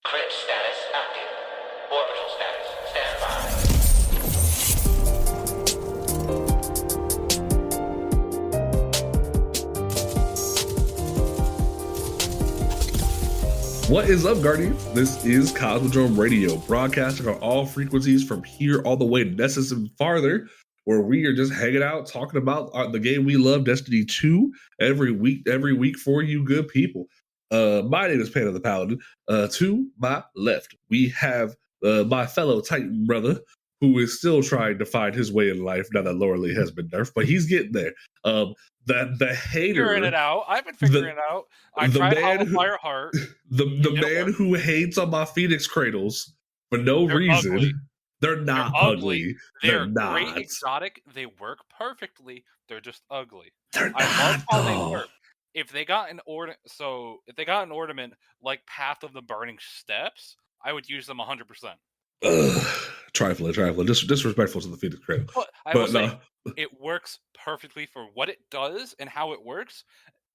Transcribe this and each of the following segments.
Crit status active. Orbital status standby. What is up, Guardians? This is Cosmodrome Radio, broadcasting on all frequencies from here all the way to Nessus and farther, where we are just hanging out, talking about the game we love, Destiny 2, every week for you good people. My name is Panda the Paladin. To my left, we have my fellow Titan brother, who is still trying to find his way in life now that Lorelei has been nerfed, but he's getting there. The hater, figuring it out. I've been figuring it out. I tried Hollow Fire Heart. The man who hates on my Phoenix Cradles for no reason. Ugly. They're not ugly. They're not great exotic. They work perfectly. They're just ugly. They're I love not, how they work. If they got an ornament like Path of the Burning Steps, I would use them 100%. Trifling. Disrespectful to the Phoenix Cradle. But I will say, it works perfectly for what it does and how it works.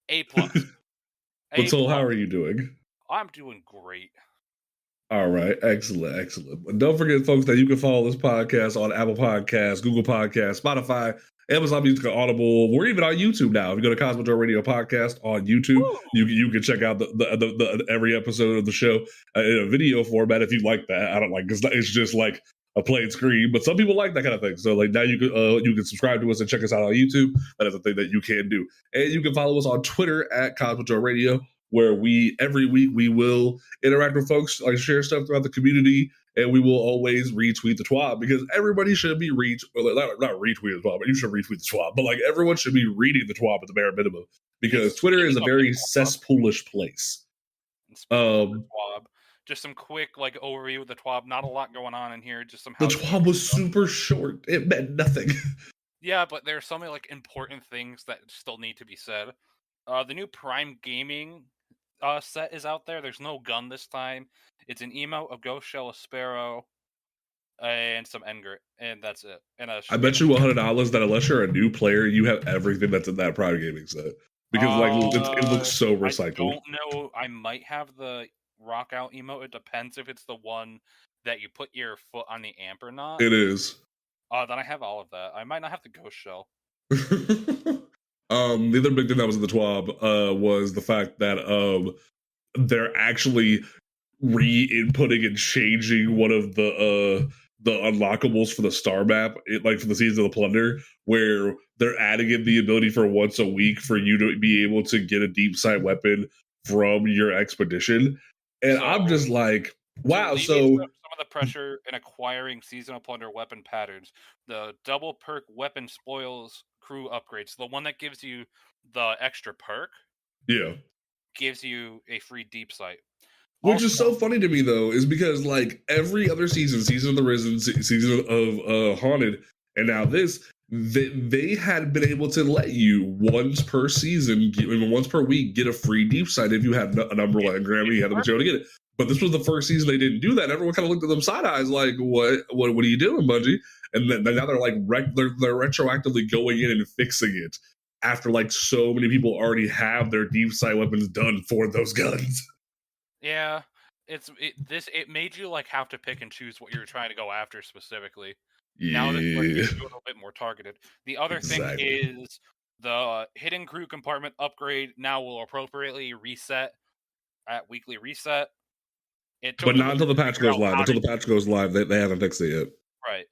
A+. But so, how are you doing? I'm doing great. All right, excellent. And don't forget, folks, that you can follow this podcast on Apple Podcasts, Google Podcasts, Spotify, Amazon Music, Audible. We're even on YouTube now. If you go to Cosmodrome Radio Podcast on YouTube, you can check out the every episode of the show in a video format if you like that. I don't like it's just like a plain screen, but some people like that kind of thing. So like now you can subscribe to us and check us out on YouTube. That is a thing that you can do, and you can follow us on Twitter at Cosmodrome Radio, where we every week we will interact with folks, like share stuff throughout the community, and we will always retweet the TWAB, because everybody should be not retweet the TWAB, but you should retweet the TWAB, but like everyone should be reading the TWAB at the bare minimum, because Twitter is a very cesspoolish place. Just some quick like overview of the TWAB. Not a lot going on in here. Just some. The TWAB was super short. It meant nothing. Yeah, but there's so many like important things that still need to be said. The new Prime Gaming set is out there. There's no gun this time. It's an emote, a ghost shell, a sparrow, and some Engert, and that's it. And I bet you $100 that unless you're a new player, you have everything that's in that Prime Gaming set, because it looks so recycled. I don't know. I might have the rock out emote. It depends if it's the one that you put your foot on the amp or not. It is. Then I have all of that. I might not have the ghost shell. The other big thing that was in the TWAB was the fact that they're actually re-inputting and changing one of the unlockables for the star map, like for the Seasons of the Plunder, where they're adding in the ability for once a week for you to be able to get a deep sight weapon from your expedition. And so, I'm just like, wow. So some of the pressure in acquiring Seasonal Plunder weapon patterns, the double perk weapon spoils crew upgrades, the one that gives you the extra perk, gives you a free deep sight. Which is so funny to me, though, is because like every other Season of the Risen, Season of Haunted, and now this, they had been able to let you once per season, once per week, get a free deep sight if you had an Umbrella Engram, you had the material to get it. But this was the first season they didn't do that. Everyone kind of looked at them side eyes like, what are you doing, Bungie? And then now they're like they're retroactively going in and fixing it after like so many people already have their deep sight weapons done for those guns. Yeah, it made you like have to pick and choose what you were trying to go after specifically. Yeah. Now it's like, a little bit more targeted. The other thing is the hidden crew compartment upgrade now will appropriately reset at weekly reset. But not until the patch goes live. Until the patch goes live, they haven't fixed it yet. Right.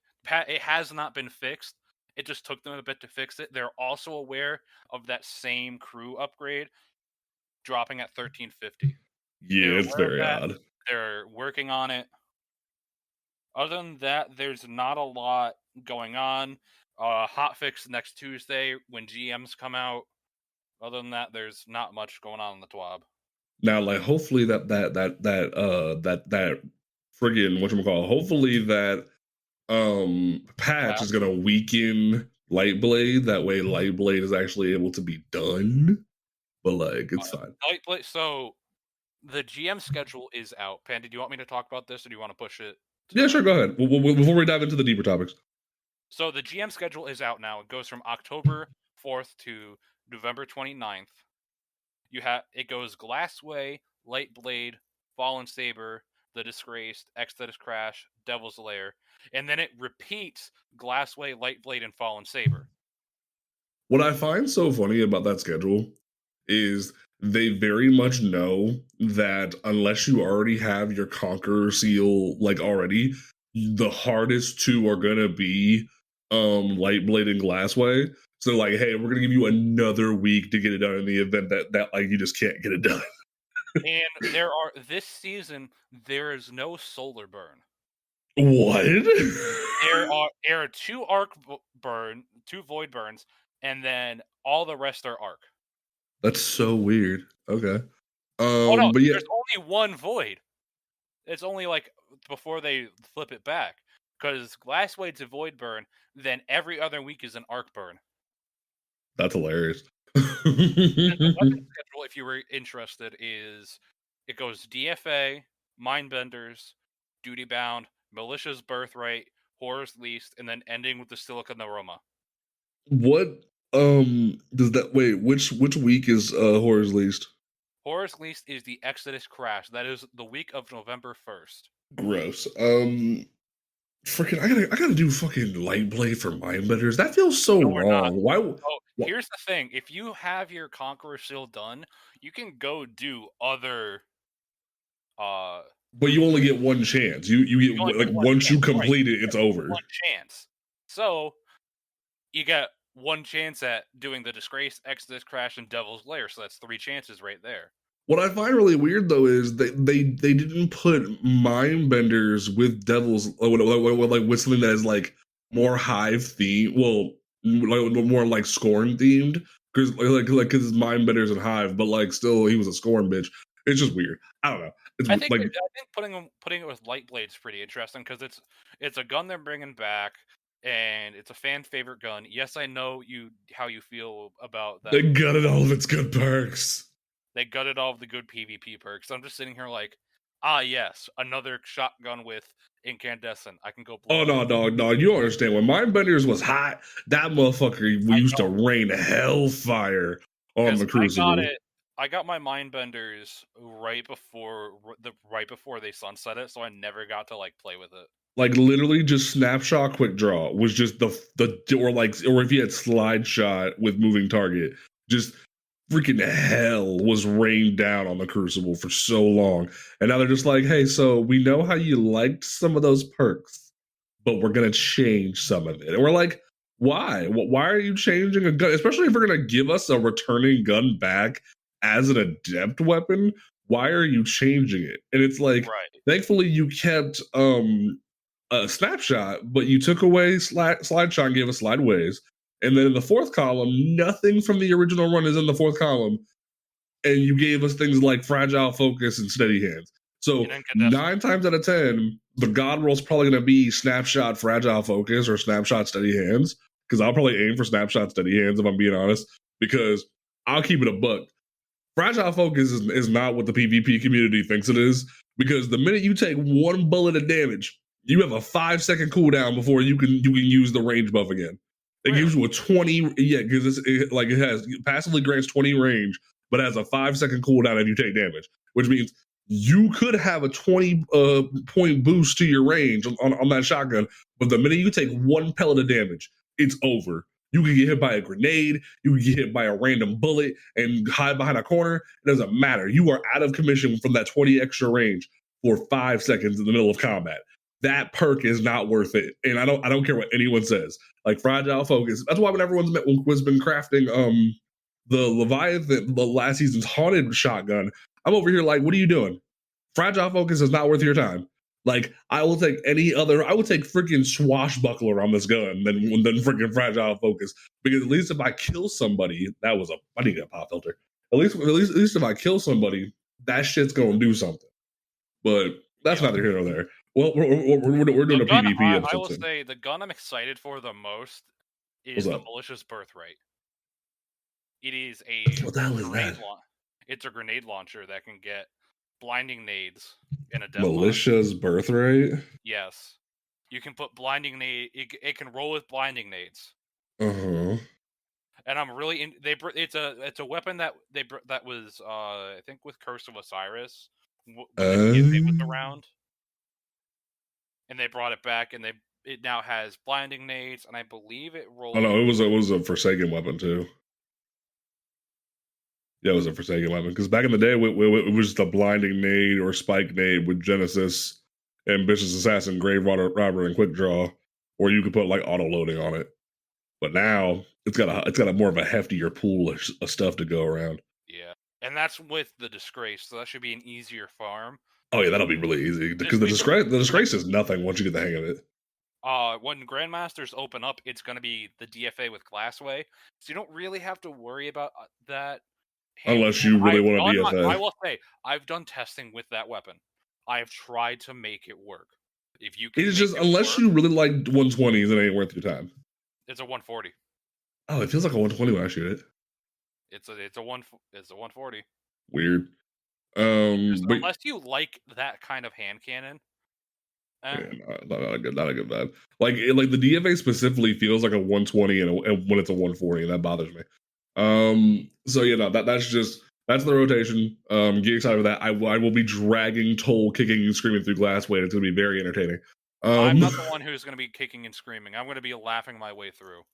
It has not been fixed. It just took them a bit to fix it. They're also aware of that same crew upgrade dropping at 1350. Yeah, it's very odd. They're working on it. Other than that, there's not a lot going on. Hotfix next Tuesday when GMs come out. Other than that, there's not much going on in the TWAB. Now, like, hopefully that friggin' whatchamacallit, hopefully that patch is gonna weaken Lightblade. That way, Lightblade is actually able to be done. But like, it's fine. Lightblade. So the GM schedule is out. Panda, do you want me to talk about this, or do you want to push it? Yeah, sure. Go ahead. Before we dive into the deeper topics. So the GM schedule is out now. It goes from October 4th to November 29th. It goes Glassway, Lightblade, Fallen Saber, the Disgraced, Exodus Crash, Devil's Lair, and then it repeats Glassway, Lightblade, and Fallen Saber. What I find so funny about that schedule is they very much know that unless you already have your Conqueror seal like already, the hardest two are gonna be Lightblade and Glassway. So like, hey, we're gonna give you another week to get it done in the event that like you just can't get it done. And this season there is no solar burn. What? There are two two void burns, and then all the rest are arc. That's so weird. Okay. Oh no, But yeah, there's only one void. It's only like before they flip it back, because Glasswade's a void burn, then every other week is an arc burn. that's hilarious. And the weapon schedule, if you were interested, is it goes DFA, Mindbenders, Duty Bound, Militia's Birthright, Horror's Least, and then ending with the Silicon Aroma. What does that wait, which week is Horror's Least? Horror's Least is the Exodus Crash. That is the week of November 1st. Gross. Freaking I gotta do fucking Lightblade for Mindbenders. That feels so No, we're not. wrong. Why Oh, here's the thing. If you have your Conqueror Seal done, you can go do other but you only get one chance. You get only like get one once you chance, right. complete it, it's over. one chance. So you get one chance at doing the Disgrace, Exodus Crash, and Devil's Lair. So that's 3 chances right there. What I find really weird though is they didn't put Mindbenders with Devils like with something that is like more Hive theme. Well, like more like Scorn themed because because Mindbenders and Hive, but like still he was a Scorn bitch. It's just weird. I don't know. It's I think like putting it with Lightblade is pretty interesting because it's a gun they're bringing back. And it's a fan favorite gun. Yes, I know how you feel about that. they gutted all of its good perks. They gutted all of the good PvP perks. I'm just sitting here like, yes, another shotgun with incandescent. I can go blow. Oh no, dog! You don't understand. When Mindbenders was hot, that motherfucker we used to rain hellfire on the Crucible. I got my Mindbenders right before they sunset it, so I never got to like play with it. Like literally just snapshot quick draw was just the or if you had slide shot with moving target, just freaking hell was rained down on the Crucible for so long. And now they're just like, hey, so we know how you liked some of those perks, but we're gonna change some of it. And we're like, why? Why are you changing a gun? Especially if you're gonna give us a returning gun back as an adept weapon. Why are you changing it? And it's like, thankfully you kept a snapshot, but you took away slide shot and gave us slideways. And then in the fourth column, nothing from the original run is in the fourth column. And you gave us things like fragile focus and steady hands. So 9 times out of 10, the God roll is probably going to be snapshot fragile focus or snapshot steady hands. Because I'll probably aim for snapshot steady hands if I'm being honest. Because I'll keep it a buck. Fragile focus is not what the PvP community thinks it is. Because the minute you take 1 bullet of damage, you have a 5-second cooldown before you can use the range buff again. It gives you a 20, because it has passively grants 20 range, but has a 5-second cooldown if you take damage, which means you could have a 20 point boost to your range on that shotgun, but the minute you take 1 pellet of damage, it's over. You can get hit by a grenade, you can get hit by a random bullet and hide behind a corner. It doesn't matter. You are out of commission from that 20 extra range for 5 seconds in the middle of combat. That perk is not worth it. And I don't care what anyone says. Like fragile focus. That's why when everyone's been crafting the Leviathan, the last season's haunted shotgun, I'm over here like, what are you doing? Fragile focus is not worth your time. Like, I will take freaking swashbuckler on this gun than freaking fragile focus. Because at least if I kill somebody, I need a pop filter. At least if I kill somebody, that shit's gonna do something. But that's neither here nor there. Well, we're doing a PvP episode. I will say the gun I'm excited for the most is the Militia's Birthright. It is what the hell is that? It's a grenade launcher that can get blinding nades in a Militia's Birthright? Yes. You can put blinding nade. It can roll with blinding nades. Uh-huh. And I'm really it's a weapon that was I think with Curse of Osiris when it was around. and they brought it back, and it now has blinding nades, and I believe it rolls. Oh no, it was a Forsaken weapon too. Yeah, it was a Forsaken weapon because back in the day, it was just a blinding nade or spike nade with Genesis, Ambitious Assassin, Grave Robber, and Quick Draw, or you could put like auto loading on it. But now it's got a more of a heftier pool of stuff to go around. Yeah, and that's with the Disgrace, so that should be an easier farm. Oh yeah, that'll be really easy because the disgrace is nothing once you get the hang of it. When Grandmasters open up, it's going to be the DFA with Glassway, so you don't really have to worry about that. Unless you really want to DFA. I will say, I've done testing with that weapon. I have tried to make it work. If you can, it's just unless you really like 120s, it ain't worth your time. It's a 140. Oh, it feels like a 120 when I shoot it. It's a 140. Weird. Unless you like that kind of hand cannon. Yeah, not a good vibe. Like the DFA specifically feels like a 120 and when it's a 140, and that bothers me. So yeah, no, that's the rotation. Get excited for that. I will be dragging Tol kicking and screaming through Glassway. It's going to be very entertaining. I'm not the one who's going to be kicking and screaming. I'm going to be laughing my way through.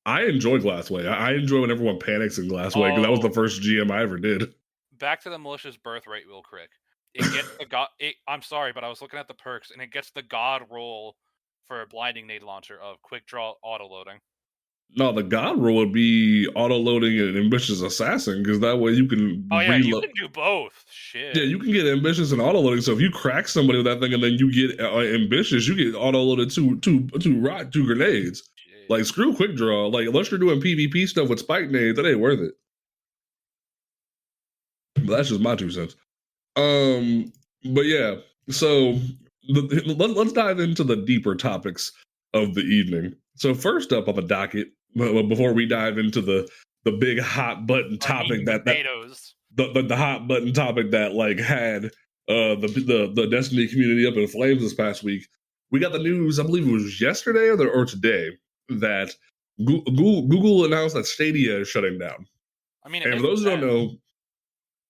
I enjoy Glassway. I enjoy when everyone panics in Glassway because that was the first GM I ever did. Back to the malicious birthright real quick. It gets the god. I'm sorry, but I was looking at the perks, and it gets the god roll for a blinding nade launcher of quick draw auto loading. No, the god roll would be auto loading and ambitious assassin because that way you can. Oh yeah, you can do both. Shit. Yeah, you can get ambitious and auto loading. So if you crack somebody with that thing and then you get ambitious, you get auto loaded two grenades. Shit. Like screw quick draw. Like unless you're doing PvP stuff with spike nades, that ain't worth it. But that's just my 2 cents. But yeah, so let's dive into the deeper topics of the evening. So first up on the docket, before we dive into the big hot button topic the hot button topic that like had the Destiny community up in flames this past week, we got the news. I believe it was yesterday or today that Google announced that Stadia is shutting down. I mean, and for those who don't know.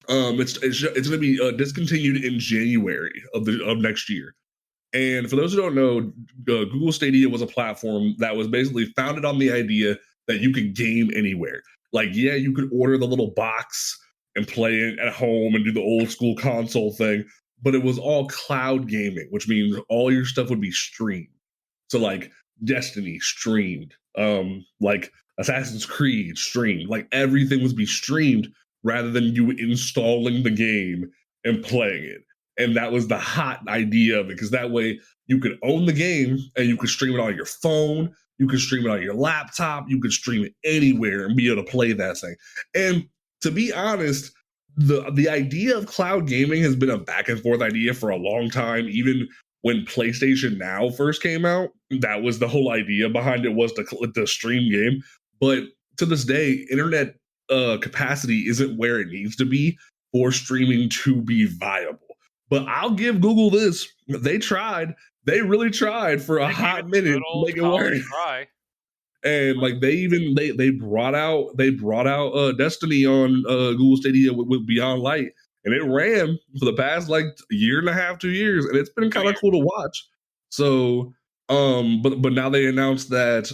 It's going to be discontinued in January of next year. And for those who don't know, Google Stadia was a platform that was basically founded on the idea that you could game anywhere. Like, yeah, you could order the little box and play it at home and do the old school console thing, but it was all cloud gaming, which means all your stuff would be streamed. So like Destiny streamed, like Assassin's Creed streamed, like everything was be streamed rather than you installing the game and playing it. And that was the hot idea because that way you could own the game and you could stream it on your phone, you could stream it on your laptop, you could stream it anywhere and be able to play that thing. And to be honest, the idea of cloud gaming has been a back and forth idea for a long time. Even when PlayStation Now first came out, that was the whole idea behind it, was to stream game. But to this day, internet capacity isn't where it needs to be for streaming to be viable. But I'll give Google this. They tried. They really tried for a hot minute to make it work. And like they brought out Destiny on Google Stadia with Beyond Light, and it ran for the past like year and a half, 2 years, and it's been kind of cool to watch. So but now they announced that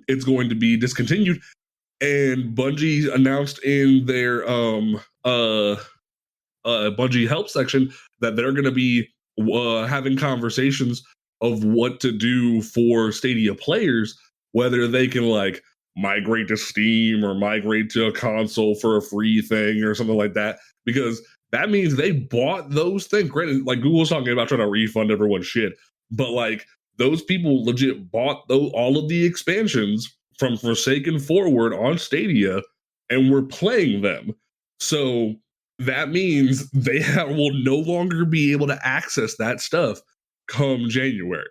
it's going to be discontinued. And Bungie announced in their Bungie help section that they're going to be having conversations of what to do for Stadia players, whether they can like migrate to Steam or migrate to a console for a free thing or something like that, because that means they bought those things. Granted, like Google's talking about trying to refund everyone's shit, but like those people legit bought all of the expansions from Forsaken forward on Stadia and we're playing them. So that means they will no longer be able to access that stuff come January.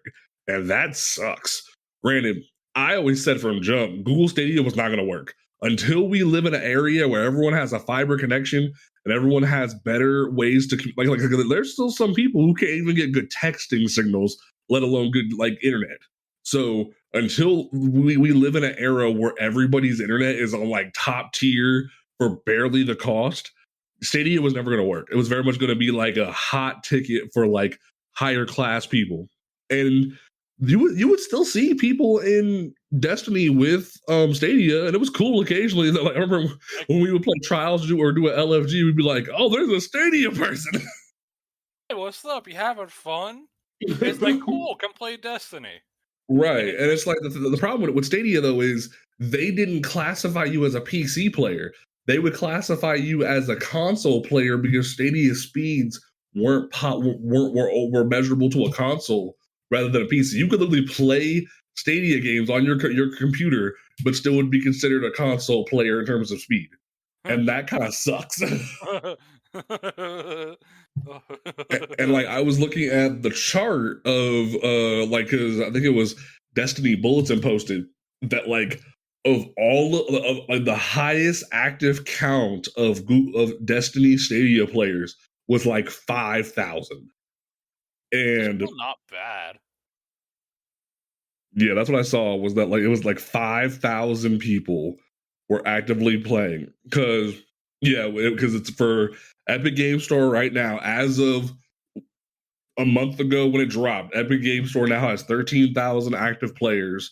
And that sucks. Granted, I always said from jump, Google Stadia was not going to work. Until we live in an area where everyone has a fiber connection and everyone has better ways to like there's still some people who can't even get good texting signals, let alone good like internet. So until we live in an era where everybody's internet is on like top tier for barely the cost, Stadia was never going to work. It was very much going to be like a hot ticket for like higher class people. and you would still see people in Destiny with Stadia, and it was cool occasionally. That, like, I remember Like, when we would play Trials or do an LFG, we'd be like, "Oh, there's a Stadia person." hey, what's up? You having fun? It's like, cool, come play Destiny. Right, And it's and it's like the problem with Stadia though is they didn't classify you as a PC player. They would classify you as a console player because Stadia speeds were measurable to a console rather than a PC. You could literally play Stadia games on your computer, but still would be considered a console player in terms of speed, and that kind of sucks. And like I was looking at the chart of like because I think it was Destiny Bulletin posted that like of all of like the highest active count of of Destiny Stadia players was like 5,000. It's And still not bad. yeah, that's what I saw was that like it was like 5,000 people were actively playing because yeah, because it's for Epic Game Store right now as of a month ago when it dropped. Epic Game Store now has 13,000 active players.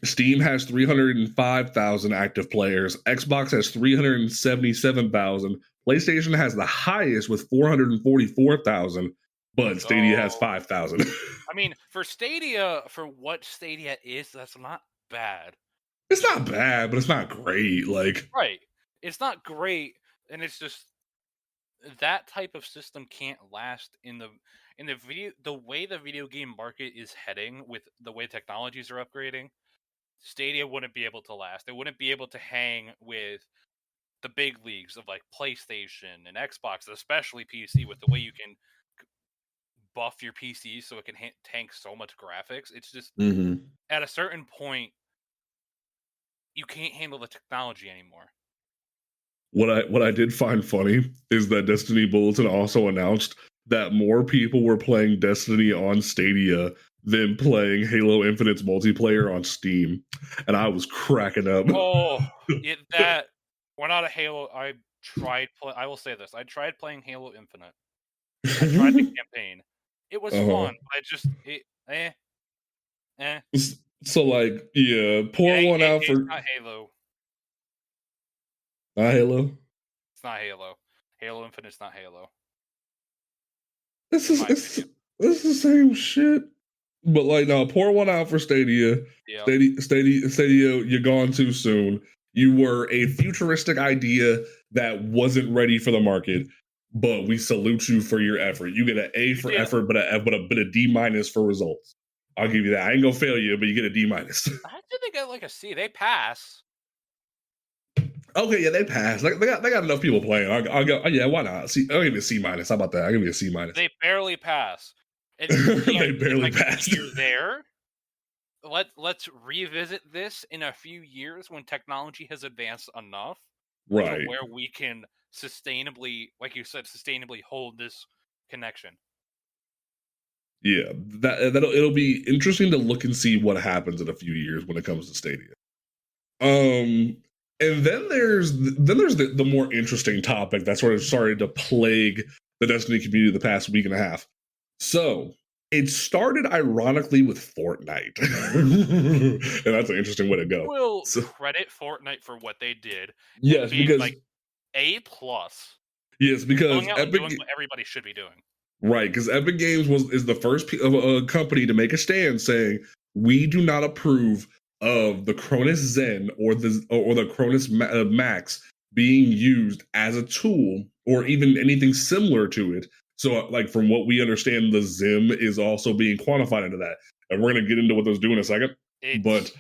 Steam has 305,000 active players. Xbox has 377,000. PlayStation has the highest with 444,000, but Stadia has So, 5,000. I mean, for Stadia, for what Stadia is, that's not bad. It's not bad, but it's not great. Like, Right. It's not great, and it's just that type of system can't last in the way the video game market is heading with the way technologies are upgrading. Stadia wouldn't be able to last. It wouldn't be able to hang with the big leagues of like PlayStation and Xbox, especially PC, with the way you can buff your PC so it can tank so much graphics. It's just mhm. at a certain point you can't handle the technology anymore. What I did find funny is that Destiny Bulletin also announced that more people were playing Destiny on Stadia than playing Halo Infinite's multiplayer on Steam, and I was cracking up. Oh, that we're not a Halo. I will say this. I tried playing Halo Infinite. I tried the campaign. It was Uh-huh. fun, but eh. So like, yeah, pour one out It's for not Halo. Halo. It's not Halo. Halo Infinite's not Halo, This in is my it's opinion. it's the same shit. But like, no, pour one out for Stadia. Yeah. Stadia, you're gone too soon. You were a futuristic idea that wasn't ready for the market, but we salute you for your effort. You get an A You for did. effort, but a D minus for results. I'll give you that. I ain't gonna fail you, but you get a D minus. I did they get like a C. They pass. Okay, yeah, they passed. Like they got enough people playing. I'll go. Oh, yeah, why not? See, I'll give you a C minus. How about that? I'll give you a C minus. They barely pass. And the They idea is barely like, passed. you're there. Let's revisit this in a few years when technology has advanced enough to Right. where we can sustainably, like you said, sustainably hold this connection. Yeah, it'll be interesting to look and see what happens in a few years when it comes to Stadia. And then there's the more interesting topic that sort of started to plague the Destiny community the past week and a half. So it started ironically with Fortnite, and that's an interesting way to go. Will So credit Fortnite for what they did and yes, being because like A+, yes, because going out and doing what everybody should be doing. Right, because Epic Games is the first company to make a stand saying we do not approve of the Cronus Zen or the Cronus Max being used as a tool or even anything similar to it. So, like from what we understand, the Zim is also being quantified into that, and we're going to get into what those do in a second. But It's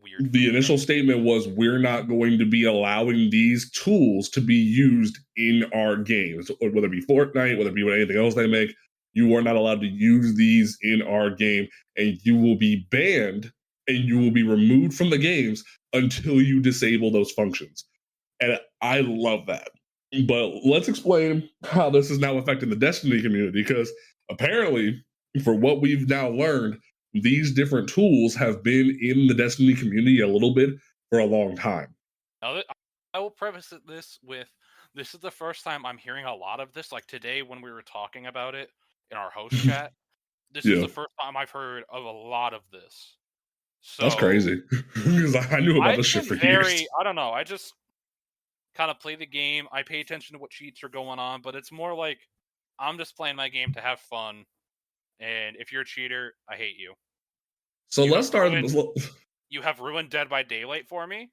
weird for the me. initial statement was we're not going to be allowing these tools to be used in our games, whether it be Fortnite, whether it be anything else they make. You are not allowed to use these in our game, and you will be banned and you will be removed from the games until you disable those functions. And I love that. But let's explain how this is now affecting the Destiny community, because apparently, for what we've now learned, these different tools have been in the Destiny community a little bit for a long time. Now, I will preface this with this is the first time I'm hearing a lot of this. Like today, when we were talking about it in our host chat, This is Yeah, the first time I've heard of a lot of this. that's So crazy. Because I knew about I've this shit been for years. I don't know, I just kind of play the game. I pay attention to what cheats are going on, but it's more like I'm just playing my game to have fun. And if you're a cheater, I hate you. So You let's have start. ruined you have ruined Dead by Daylight for me.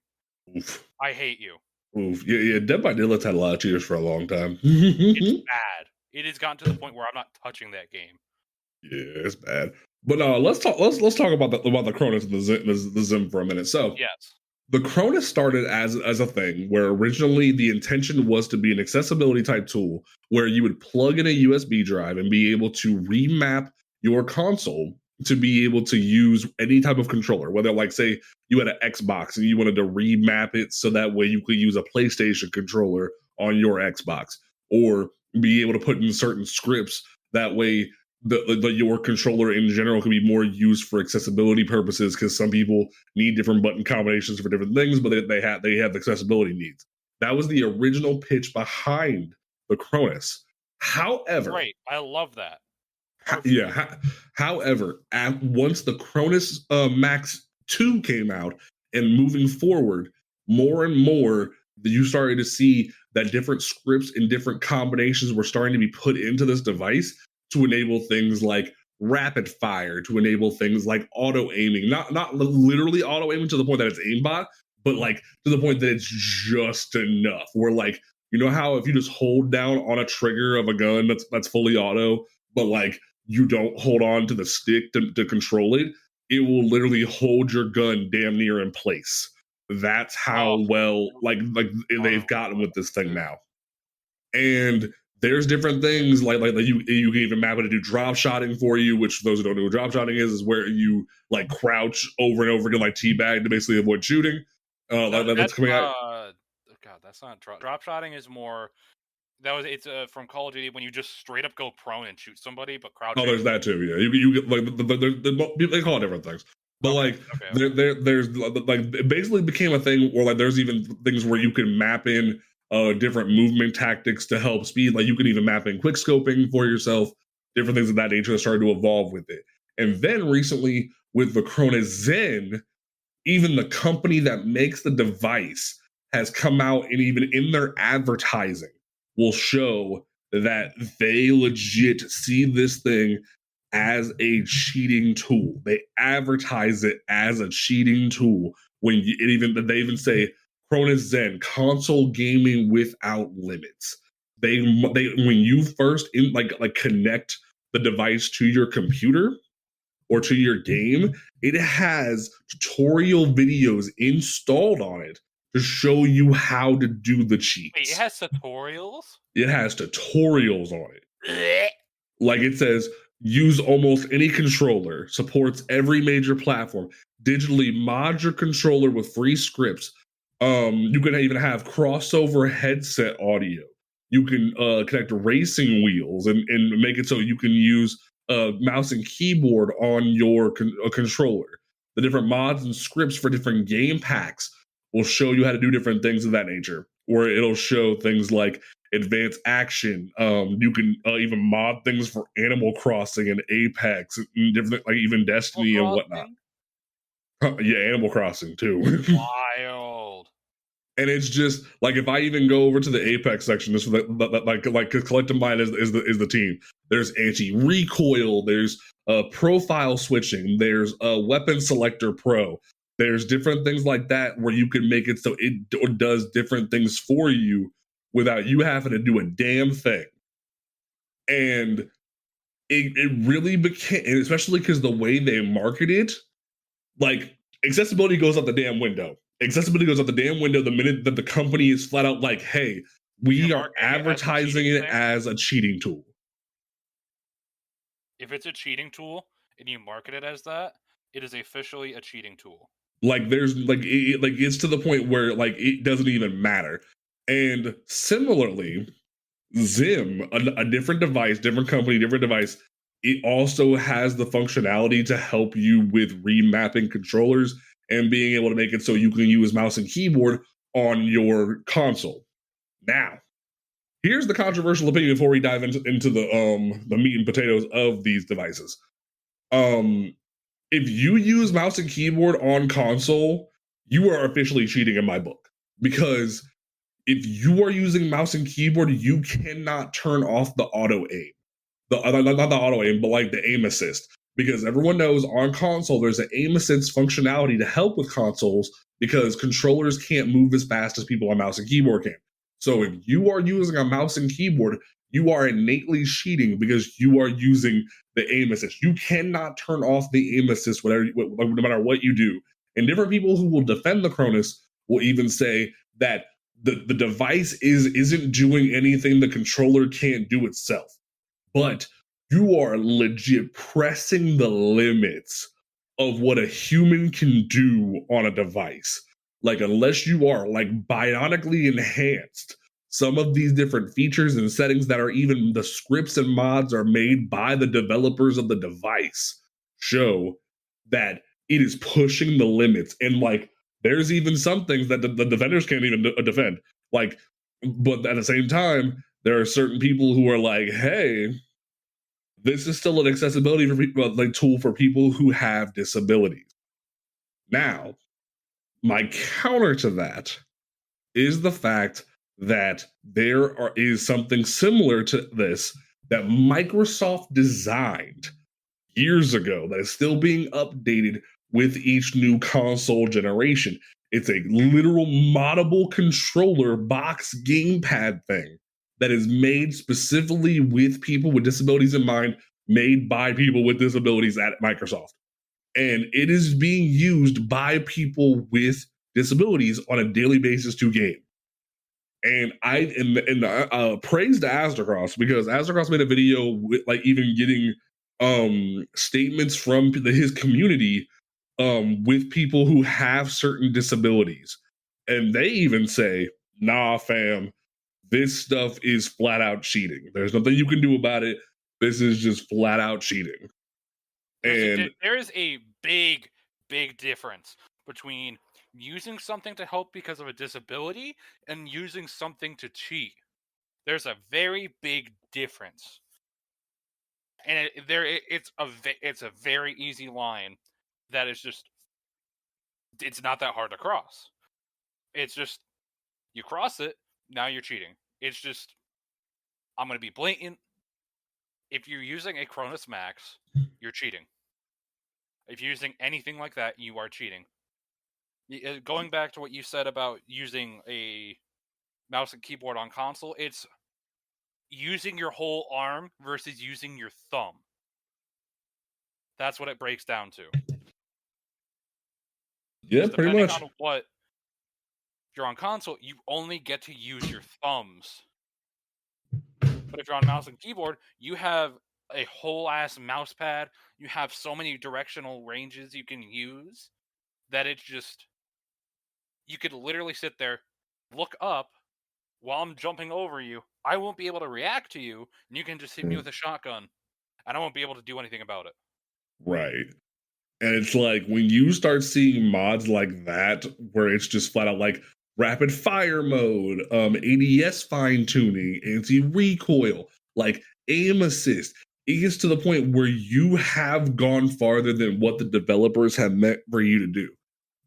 Oof, I hate you. oof. Yeah. Dead by Daylight's had a lot of cheaters for a long time. It's Yeah, bad. It has gotten to the point where I'm not touching that game. it's bad. But let's talk. Let's talk about the Cronus and the Zim for a minute. So Yes. the Cronus started as a thing where originally the intention was to be an accessibility type tool where you would plug in a USB drive and be able to remap your console to be able to use any type of controller, whether like say you had an Xbox and you wanted to remap it so that way you could use a PlayStation controller on your Xbox, or be able to put in certain scripts that way your controller in general could be more used for accessibility purposes, because some people need different button combinations for different things, but they have accessibility needs. That was the original pitch behind the Cronus. However, Great. I love that. however, once the Cronus Max 2 came out and moving forward, more and more you started to see that different scripts and different combinations were starting to be put into this device to enable things like rapid fire, to enable things like auto aiming, not literally auto aiming to the point that it's aimbot, but like to the point that it's just enough. Where like, you know how if you just hold down on a trigger of a gun that's fully auto, but like you don't hold on to the stick to control it, it will literally hold your gun damn near in place. That's how well like they've gotten with this thing now. And there's different things like you can even map it to do drop shotting for you, which for those who don't know what drop shotting is where you like crouch over and over again like teabag to basically avoid shooting. No, That's coming out. God, that's not drop shotting is more. It's from Call of Duty when you just straight up go prone and shoot somebody, but crouching. Oh, there's that too. Yeah, you get like they call it different things, but like there's like it basically became a thing where like there's even things where you can map in different movement tactics to help speed. Like you can even map in quick scoping for yourself, different things of that nature that started to evolve with it. And then recently with the Cronus Zen, even the company that makes the device has come out and even in their advertising will show that they legit see this thing as a cheating tool. They advertise it as a cheating tool when they even say Cronus Zen console gaming without limits. They when you first like connect the device to your computer or to your game, it has tutorial videos installed on it to show you how to do the cheats. Wait, it has tutorials? It has tutorials on it. Like it says, use almost any controller, supports every major platform, digitally mod your controller with free scripts. You can even have crossover headset audio. You can connect racing wheels and make it so you can use mouse and keyboard on your controller. The different mods and scripts for different game packs will show you how to do different things of that nature. Or it'll show things like advanced action. You can even mod things for Animal Crossing and Apex and different, like even Destiny and whatnot. Yeah, Animal Crossing too. Wild. And it's just like if I even go over to the Apex section, just for like Collective Mind is the team. There's anti recoil. There's profile switching. There's weapon selector pro. There's different things like that where you can make it so it does different things for you without you having to do a damn thing. And it really became, and especially because the way they market it, like accessibility goes out the damn window. Accessibility goes out the damn window the minute that the company is flat out like, hey, we are advertising it as a cheating tool. If it's a cheating tool and you market it as that, it is officially a cheating tool. Like there's like it's to the point where like it doesn't even matter. And similarly, Zim, a different device, different company, different device, it also has the functionality to help you with remapping controllers and being able to make it so you can use mouse and keyboard on your console. Now, here's the controversial opinion before we dive into the meat and potatoes of these devices. If you use mouse and keyboard on console, you are officially cheating in my book. Because if you are using mouse and keyboard, you cannot turn off the auto aim. Not the auto aim, but like the aim assist. Because everyone knows on console there's an aim assist functionality to help with consoles because controllers can't move as fast as people on mouse and keyboard can. So if you are using a mouse and keyboard, you are innately cheating because you are using the aim assist. You cannot turn off the aim assist no matter what you do. And different people who will defend the Cronus will even say that the device isn't doing anything the controller can't do itself. But you are legit pressing the limits of what a human can do on a device. Like, unless you are like bionically enhanced, some of these different features and settings that are even the scripts and mods are made by the developers of the device show that it is pushing the limits. And like, there's even some things that the defenders can't even defend. Like, but at the same time, there are certain people who are like, hey, this is still an accessibility for people, like tool for people who have disabilities. Now, my counter to that is the fact that is something similar to this that Microsoft designed years ago that is still being updated with each new console generation. It's a literal moddable controller box gamepad thing that is made specifically with people with disabilities in mind, made by people with disabilities at Microsoft. And it is being used by people with disabilities on a daily basis to game. And I praise to Aztecross because Aztecross made a video with like even getting statements from his community with people who have certain disabilities. And they even say, nah, fam, this stuff is flat out cheating. There's nothing you can do about it. This is just flat out cheating. There is a big difference between using something to help because of a disability and using something to cheat. There's a very big difference, and it's a very easy line that is just, it's not that hard to cross. It's just, you cross it, now you're cheating. It's just, I'm gonna be blatant. If you're using a Cronus Max, you're cheating. If you're using anything like that, you are cheating. Going back to what you said about using a mouse and keyboard on console, it's using your whole arm versus using your thumb. That's what it breaks down to. Yeah, pretty much. On what, if you're on console, you only get to use your thumbs. But if you're on mouse and keyboard, you have a whole ass mouse pad. You have so many directional ranges you can use that it's just, you could literally sit there, look up while I'm jumping over you. I won't be able to react to you, and you can just hit me with a shotgun, and I won't be able to do anything about it. Right. And it's like when you start seeing mods like that, where it's just flat out like rapid fire mode, ADS fine tuning, anti recoil, like aim assist, it gets to the point where you have gone farther than what the developers have meant for you to do.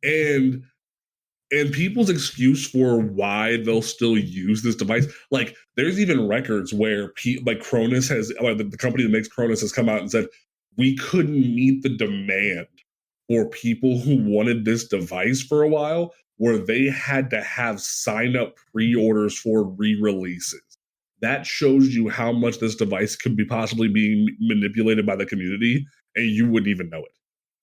And people's excuse for why they'll still use this device, like there's even records where like Cronus has, like the company that makes Cronus has come out and said, we couldn't meet the demand for people who wanted this device for a while, where they had to have sign up pre-orders for re-releases. That shows you how much this device could be possibly being manipulated by the community, and you wouldn't even know it.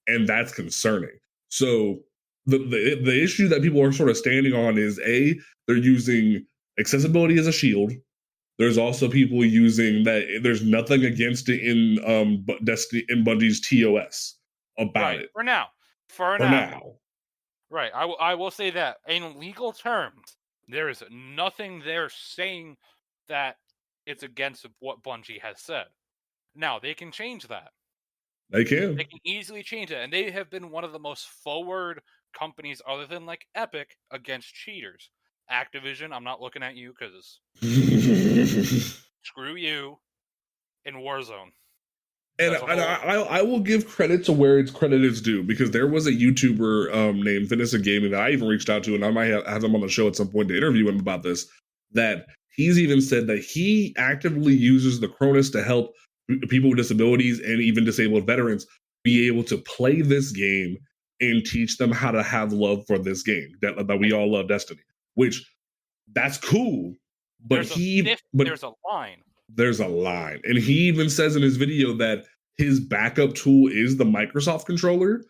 And that's concerning. So the issue that people are sort of standing on is they're using accessibility as a shield. There's also people using that. There's nothing against it in Destiny in Bungie's TOS about it for now. Right, I will say that in legal terms, there is nothing there saying that it's against what Bungie has said. Now they can change that. They can easily change it, and they have been one of the most forward companies, other than like Epic, against cheaters. Activision, I'm not looking at you because screw you. In Warzone, And, I will give credit to where it's credit is due, because there was a YouTuber named Fitness and Gaming that I even reached out to, and I might have him on the show at some point to interview him about this, that he's even said that he actively uses the Cronus to help people with disabilities and even disabled veterans be able to play this game and teach them how to have love for this game that we all love, Destiny, which that's cool. But there's a line. There's a line. And he even says in his video that his backup tool is the Microsoft controller.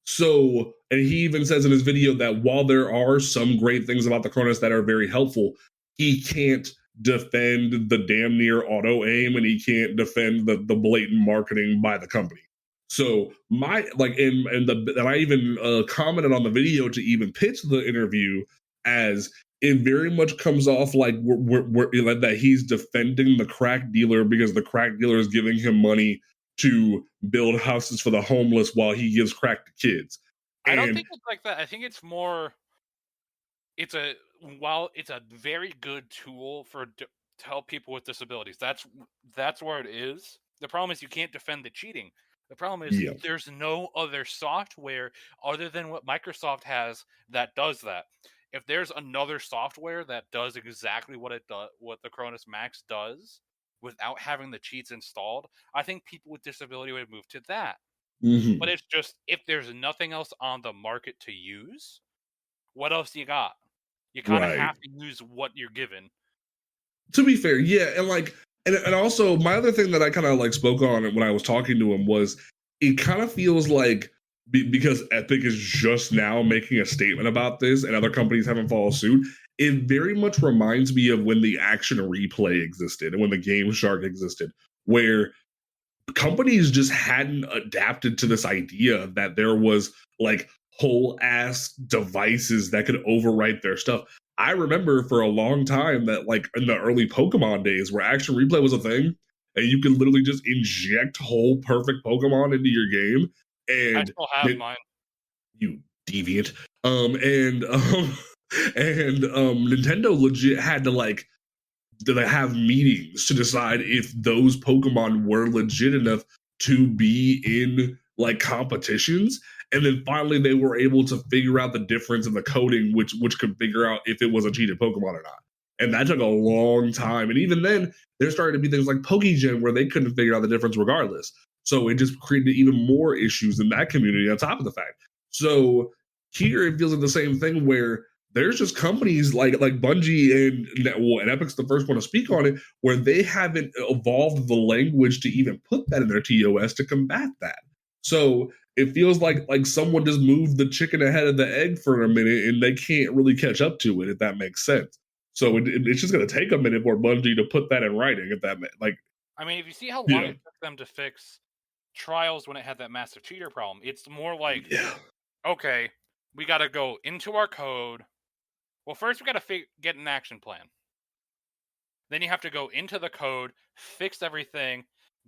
So, and he even says in his video that while there are some great things about the Cronus that are very helpful, he can't defend the damn near auto aim, and he can't defend the blatant marketing by the company. So my and I even commented on the video to even pitch the interview as it very much comes off like that he's defending the crack dealer because the crack dealer is giving him money to build houses for the homeless while he gives crack to kids. I don't think it's like that. I think it's more. While it's a very good tool to help people with disabilities, that's where it is. The problem is you can't defend the cheating. The problem is there's no other software other than what Microsoft has that does that. If there's another software that does exactly what the Cronus Max does without having the cheats installed, I think people with disability would move to that. Mm-hmm. But it's just, if there's nothing else on the market to use, what else do you got? You kind of have to use what you're given. To be fair, yeah, and also my other thing that I kind of spoke on when I was talking to him was it kind of feels like because Epic is just now making a statement about this and other companies haven't followed suit, it very much reminds me of when the Action Replay existed and when the Game Shark existed, where companies just hadn't adapted to this idea that there was whole ass devices that could overwrite their stuff. I remember for a long time that in the early Pokemon days where Action Replay was a thing and you could literally just inject whole perfect Pokemon into your game. And I still have mine. You deviant. Nintendo legit had to have meetings to decide if those Pokemon were legit enough to be in competitions. And then finally they were able to figure out the difference in the coding, which could figure out if it was a cheated Pokemon or not. And that took a long time. And even then, there started to be things like PokeGen where they couldn't figure out the difference regardless. So it just created even more issues in that community on top of the fact. So here it feels like the same thing where there's just companies like Bungie and Epic's the first one to speak on it, where they haven't evolved the language to even put that in their TOS to combat that. So it feels like someone just moved the chicken ahead of the egg for a minute and they can't really catch up to it, if that makes sense. So it's just going to take a minute for Bungie to put that in writing, if that I mean, if you see how long it took them to fix Trials when it had that massive cheater problem, it's more like, okay, we got to go into our code. Well, first we got to get an action plan. Then you have to go into the code, fix everything,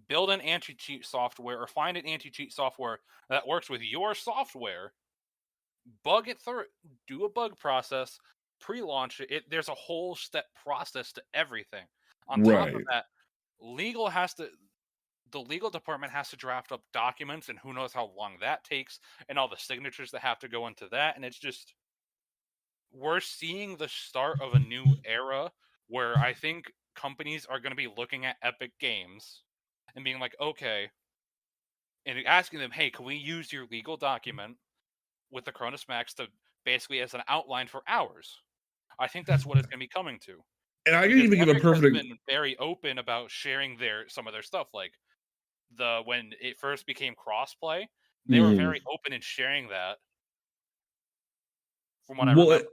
build an anti-cheat software, or find an anti-cheat software that works with your software, bug it through, do a bug process, pre-launch it. There's a whole step process to everything. On top of that, the legal department has to draft up documents, and who knows how long that takes, and all the signatures that have to go into that. And it's just, we're seeing the start of a new era where I think companies are going to be looking at Epic Games and being like, okay, and asking them, hey, can we use your legal document with the Cronus Max to basically as an outline for ours? I think that's what it's going to be coming to. And I can even give a perfect. Has been very open about sharing some of their stuff. Like when it first became crossplay, they were very open in sharing that. From what I remember.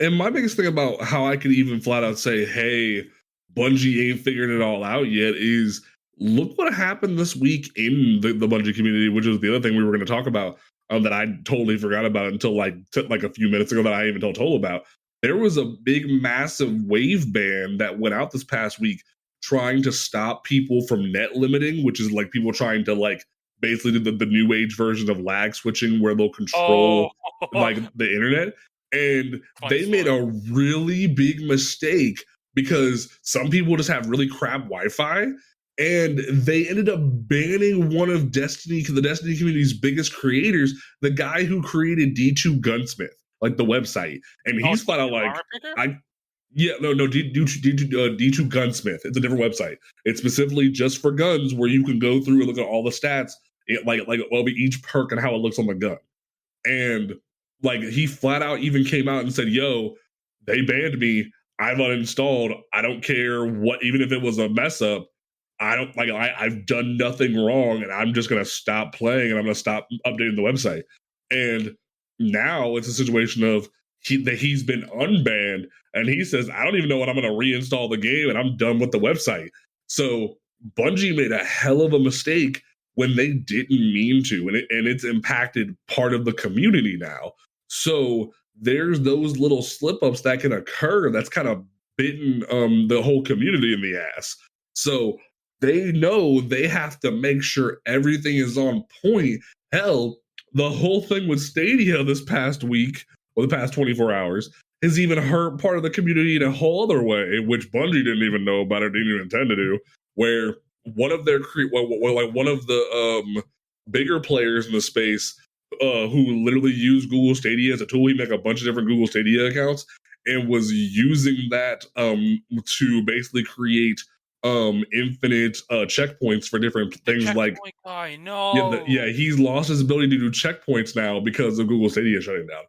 And my biggest thing about how I could even flat out say, hey, Bungie ain't figured it all out yet is look what happened this week in the Bungie community, which was the other thing we were going to talk about that I totally forgot about until a few minutes ago that I even told Toll about. There was a big, massive wave ban that went out this past week trying to stop people from net limiting, which is people trying to basically do the new age version of lag switching where they'll control the internet. And they made a really big mistake because some people just have really crap Wi-Fi And they ended up banning one of the Destiny community's biggest creators, the guy who created D2 Gunsmith, like the website. And he's flat out like, D2 Gunsmith. It's a different website. It's specifically just for guns, where you can go through and look at all the stats, each perk and how it looks on the gun. And like he flat out even came out and said, "Yo, they banned me. I've uninstalled. I don't care what, even if it was a mess up. I don't like. I've done nothing wrong, and I'm just gonna stop playing, and I'm gonna stop updating the website." And now it's a situation of he's been unbanned, and he says, "I don't even know when I'm gonna reinstall the game, and I'm done with the website." So Bungie made a hell of a mistake when they didn't mean to, and it's impacted part of the community now. So there's those little slip ups that can occur that's kind of bitten the whole community in the ass. So they know they have to make sure everything is on point. Hell, the whole thing with Stadia this past week or the past 24 hours has even hurt part of the community in a whole other way, which Bungie didn't even know about or didn't even intend to do, where one of their one of the bigger players in the space who literally used Google Stadia as a tool. He made a bunch of different Google Stadia accounts and was using that to basically create infinite checkpoints for different things. Like guy, no. He's lost his ability to do checkpoints now because of Google Stadia shutting down.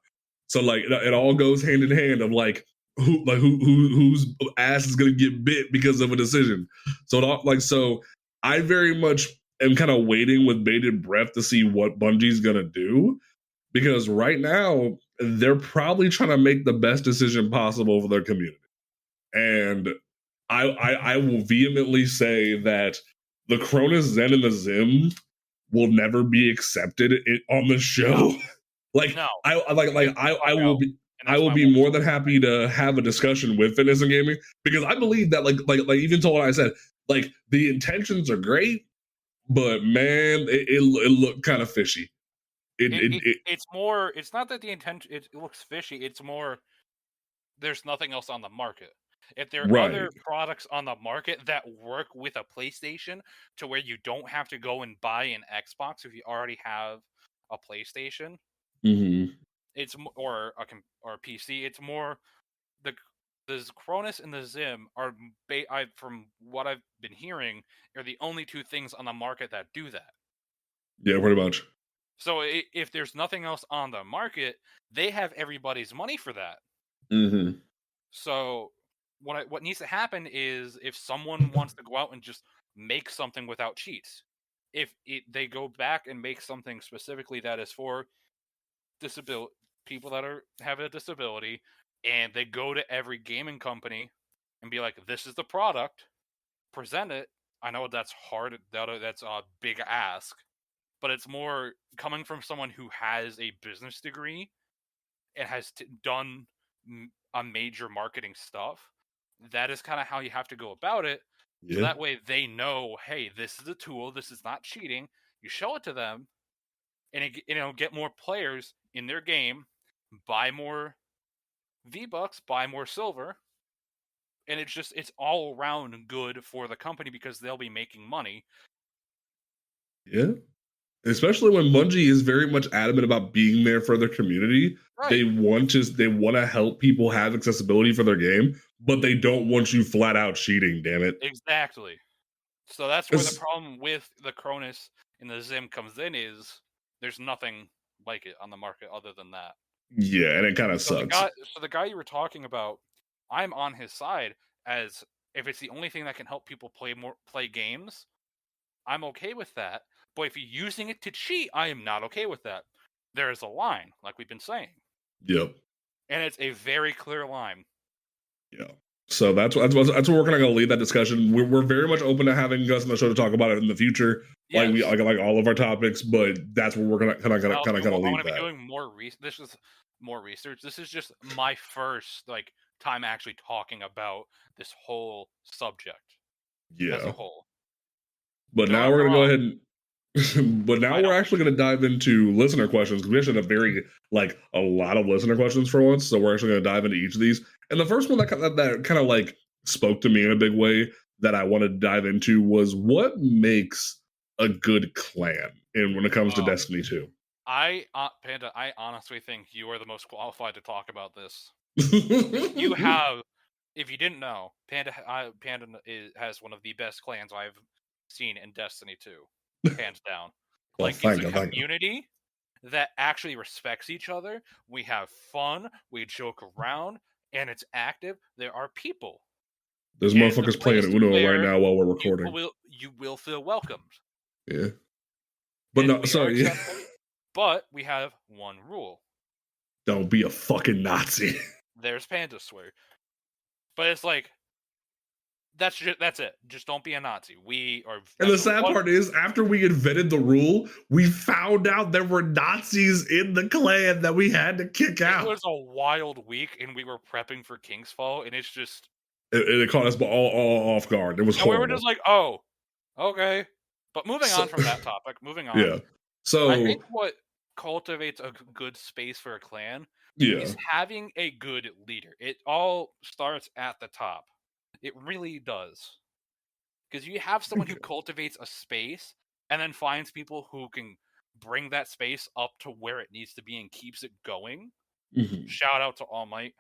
So like it all goes hand in hand of like whose ass is going to get bit because of a decision. So I very much am kind of waiting with bated breath to see what Bungie's going to do, because right now they're probably trying to make the best decision possible for their community. And I will vehemently say that the Cronus Zen and the Zim will never be accepted on the show. I will be more than happy to have a discussion with Fitness and Gaming, because I believe that like even to what I said, like the intentions are great, but man, it looked kind of fishy. It's more. It's not that the intention. It looks fishy. It's more. There's nothing else on the market. If there are other products on the market that work with a PlayStation to where you don't have to go and buy an Xbox if you already have a PlayStation, it's or a PC. It's more the Cronus and the Zim are from what I've been hearing, are the only two things on the market that do that. Yeah, pretty much. So if there's nothing else on the market, they have everybody's money for that. So what needs to happen is, if someone wants to go out and just make something without cheats, if they go back and make something specifically that is for people that have a disability, and they go to every gaming company and be like, "This is the product," present it. I know that's hard. That's a big ask, but it's more coming from someone who has a business degree and has done a major marketing stuff. That is kind of how you have to go about it. Yeah. So that way they know, hey, this is a tool. This is not cheating. You show it to them, and get more players in their game, buy more V-Bucks, buy more silver, and it's all around good for the company because they'll be making money. Yeah. Especially when Bungie is very much adamant about being there for their community. Right. They want to help people have accessibility for their game, but they don't want you flat out cheating, damn it. Exactly. So that's where the problem with the Cronus and the Zim comes in, is there's nothing like it on the market other than that. Yeah, and it kind of sucks. So the guy you were talking about, I'm on his side, as if it's the only thing that can help people play games, I'm okay with that. But if you're using it to cheat, I am not okay with that. There is a line, like we've been saying. Yep. And it's a very clear line. Yeah. So that's where we're kind of going to leave that discussion. We're very much open to having us on the show to talk about it in the future, yes. like all of our topics. But that's where we're gonna kind of leave that. I want to be doing more research. This is more research. This is just my first time actually talking about this whole subject. Yeah. As a whole. But now we're gonna go ahead and. But now we're actually going to dive into listener questions, because we actually have a lot of listener questions for once. So we're actually going to dive into each of these. And the first one that kind of spoke to me in a big way that I want to dive into was what makes a good clan, and when it comes to Destiny 2. Panda, I honestly think you are the most qualified to talk about this. You have, if you didn't know, Panda has one of the best clans I've seen in Destiny 2, hands down. Well, Like, it's a thank you. community that actually respects each other. We have fun, we joke around, and it's active. There are people. There's And it's a motherfuckers playing place Uno right where now while we're recording. you will feel welcomed. Yeah. But And no, we so are yeah. accepted, but we have one rule. Don't be a fucking Nazi. There's Panda swear. But it's like, that's it. Just don't be a Nazi. And the sad part is, after we invented the rule, we found out there were Nazis in the clan that we had to kick out. It was a wild week, and we were prepping for King's Fall, and it's just... It caught us all off guard. It was horrible. We were just like, oh, okay. But moving on from that topic, Yeah. So I think what cultivates a good space for a clan is having a good leader. It all starts at the top. It really does. Because you have someone who cultivates a space and then finds people who can bring that space up to where it needs to be and keeps it going. Mm-hmm. Shout out to All Might.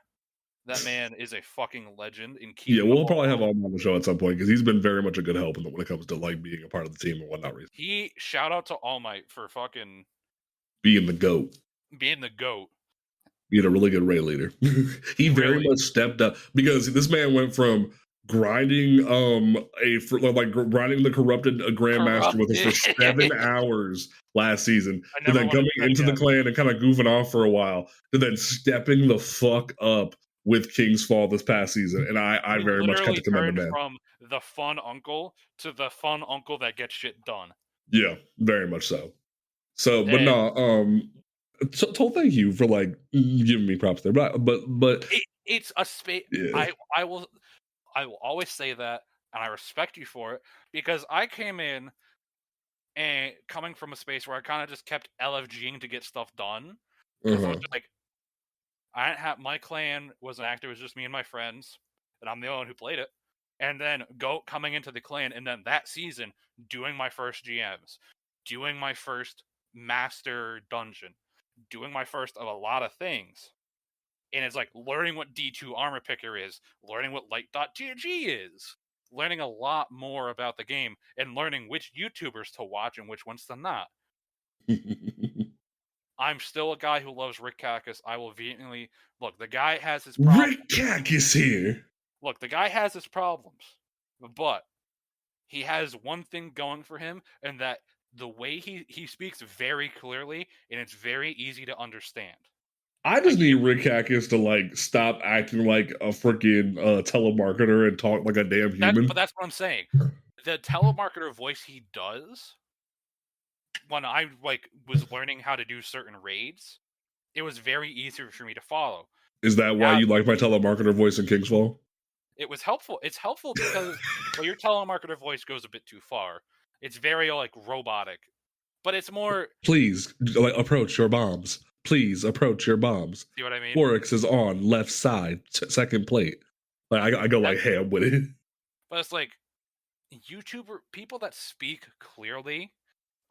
That man is a fucking legend in keeping. Yeah, we'll probably have All Might on the show at some point because he's been very much a good help when it comes to like being a part of the team and whatnot. Shout out to All Might for fucking being the GOAT. Being the GOAT. Being a really good raid leader. He very much stepped up because this man went from grinding grinding the corrupted grandmaster with us for 7 hours last season, and then coming into the clan and kind of goofing off for a while, and then stepping the fuck up with King's Fall this past season. And I very much got to commend the man. From the fun uncle to the fun uncle that gets shit done. Yeah, very much so. So, but no, Tol, thank you for like giving me props there. But it's a space. Yeah. I will always say that, and I respect you for it, because I came in and coming from a space where I kind of just kept LFGing to get stuff done. Because I was like, I didn't have, my clan wasn't active, it was just me and my friends, and I'm the only one who played it. And then coming into the clan, and then that season doing my first GMs, doing my first master dungeon, doing my first of a lot of things. And it's like learning what D2 armor picker is, learning what light.gg is, learning a lot more about the game, and learning which YouTubers to watch and which ones to not. I'm still a guy who loves Rick Kakis. I will vehemently... Look, the guy has his problems. Rick Kakis here! Look, the guy has his problems. But he has one thing going for him, and that the way he speaks very clearly, and it's very easy to understand. I just need Rick Kakis to like stop acting like a freaking telemarketer and talk like a damn human. But that's what I'm saying. The telemarketer voice he does, when I was learning how to do certain raids, it was very easy for me to follow. Is that why you like my telemarketer voice in King's Fall? It was helpful. It's helpful because your telemarketer voice goes a bit too far. It's very like robotic, but it's more. Please approach your bombs. Please approach your bombs. See what I mean? Forex is on left side, second plate. Like I go like ham with it. But it's like people that speak clearly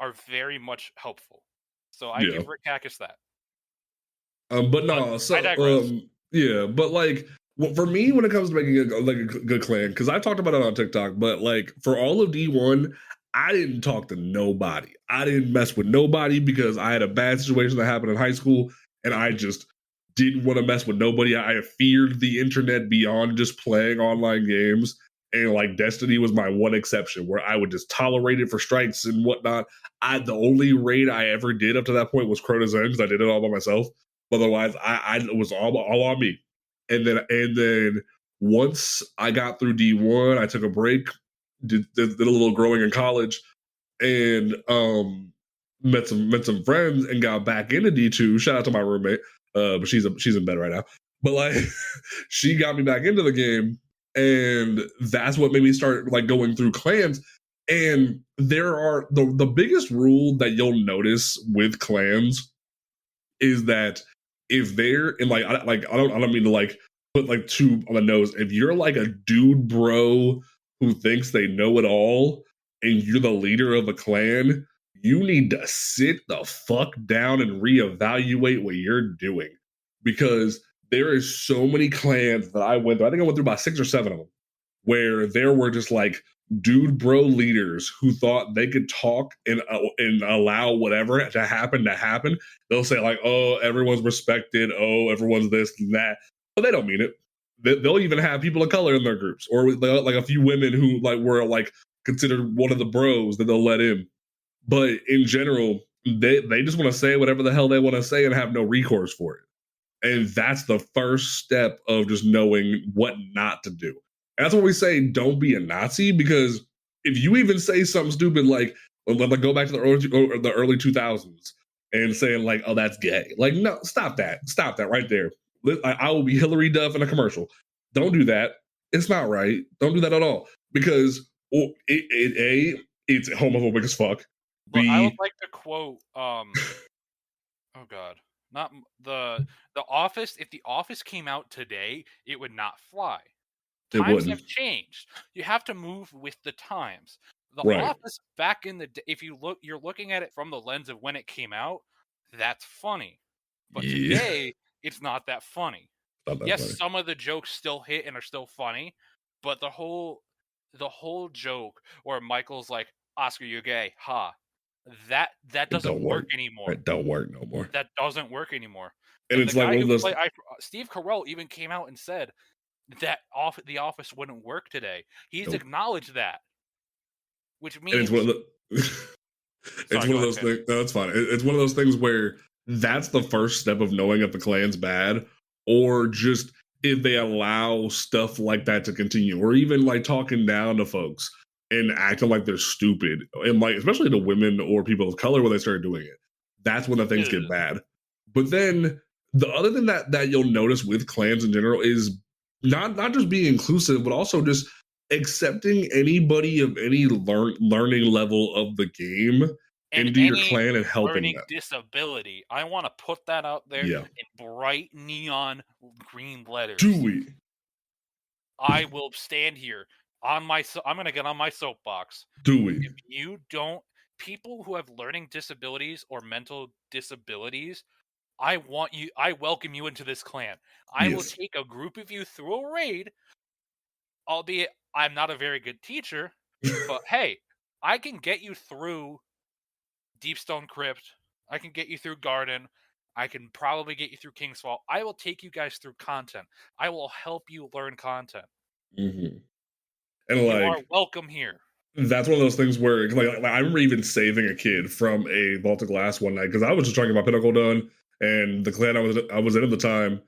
are very much helpful. So I give Rick Kakis that. But no, so I digress. But like for me, when it comes to making a good clan, because I talked about it on TikTok, but like for all of D1, I didn't talk to nobody. I didn't mess with nobody because I had a bad situation that happened in high school, and I just didn't want to mess with nobody. I feared the internet beyond just playing online games, and like Destiny was my one exception where I would just tolerate it for strikes and whatnot. The only raid I ever did up to that point was Crota's End because I did it all by myself. Otherwise, it was all on me. And then once I got through D1, I took a break, did a little growing in college, and met some friends and got back into D2. Shout out to my roommate, but she's in bed right now. But like, she got me back into the game, and that's what made me start like going through clans. And there are the biggest rule that you'll notice with clans is that if they're in like I don't mean to like put like two on the nose. If you're like a dude bro who thinks they know it all and you're the leader of a clan, you need to sit the fuck down and reevaluate what you're doing. Because there is so many clans that I went through. I think I went through about 6 or 7 of them where there were just like dude bro leaders who thought they could talk and allow whatever to happen to happen. They'll say like, oh, everyone's respected. Oh, everyone's this and that. But they don't mean it. They'll even have people of color in their groups, or like a few women who like were like considered one of the bros that they'll let in. But in general, they just want to say whatever the hell they want to say and have no recourse for it. And that's the first step of just knowing what not to do. And that's what we say, don't be a Nazi, because if you even say something stupid like go back to the early 2000s and saying like, oh, that's gay. Like, no, stop that right there. I will be Hillary Duff in a commercial. Don't do that. It's not right. Don't do that at all. Because it's homophobic as fuck. But I would like to quote, oh god, not the Office. If the Office came out today, it would not fly. Times have changed. You have to move with the times. The Office back in the day, if you're looking at it from the lens of when it came out, that's funny. But today, it's not that funny. Yes, funny. Some of the jokes still hit and are still funny, but the whole joke where Michael's like, Oscar, you're gay, ha. That doesn't work anymore. It don't work no more. That doesn't work anymore. And it's like one of those. Steve Carell even came out and said that the Office wouldn't work today. He's acknowledged that, which means it's one of the. It's one of those things. No, it's fine. It's one of those things where that's the first step of knowing if the clan's bad, or just if they allow stuff like that to continue, or even like talking down to folks and acting like they're stupid, and like especially to women or people of color when they start doing it. That's when the things get bad. But then the other thing that you'll notice with clans in general is not just being inclusive, but also just accepting anybody of any learning level of the game into your clan and helping them. Disability. I want to put that out there in bright neon green letters. Do we? I will stand here. I'm going to get on my soapbox. Do we? If you don't, people who have learning disabilities or mental disabilities, I welcome you into this clan. I will take a group of you through a raid, albeit I'm not a very good teacher, but hey, I can get you through Deepstone Crypt. I can get you through Garden. I can probably get you through King's Fall. I will take you guys through content. I will help you learn content. Mm-hmm. And you are welcome here. That's one of those things where like I remember even saving a kid from a Vault of Glass one night because I was just trying to get my Pinnacle done, and the clan I was in at the time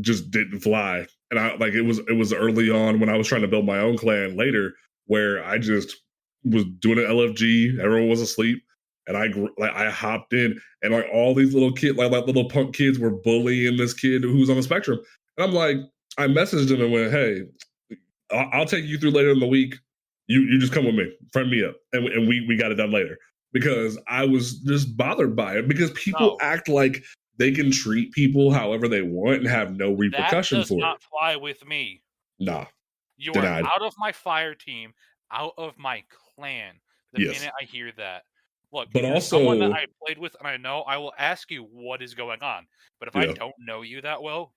just didn't fly. And it was early on when I was trying to build my own clan later, where I just was doing an LFG. Everyone was asleep, and I hopped in, and like all these little kids, like little punk kids, were bullying this kid who's on the spectrum. And I'm like, I messaged him and went, "Hey, I'll take you through later in the week. You just come with me, friend me up, and we got it done later." Because I was just bothered by it, because people act like they can treat people however they want and have no repercussion for it. That does not fly with me. Nah. You are out of my fire team, out of my clan, the minute I hear that. Look, but also someone that I played with and I know, I will ask you what is going on. But if I don't know you that well,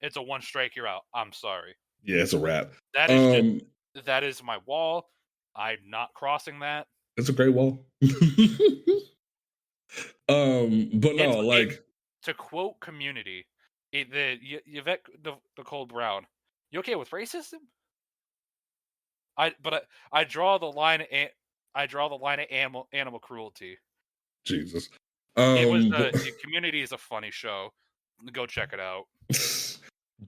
it's a one strike, you're out. I'm sorry. Yeah, it's a wrap. That is my wall. I'm not crossing that. It's a great wall. But no, to quote Community, Yvette Nicole Brown, you okay with racism? I draw the line at animal cruelty. Jesus. Community is a funny show. Go check it out.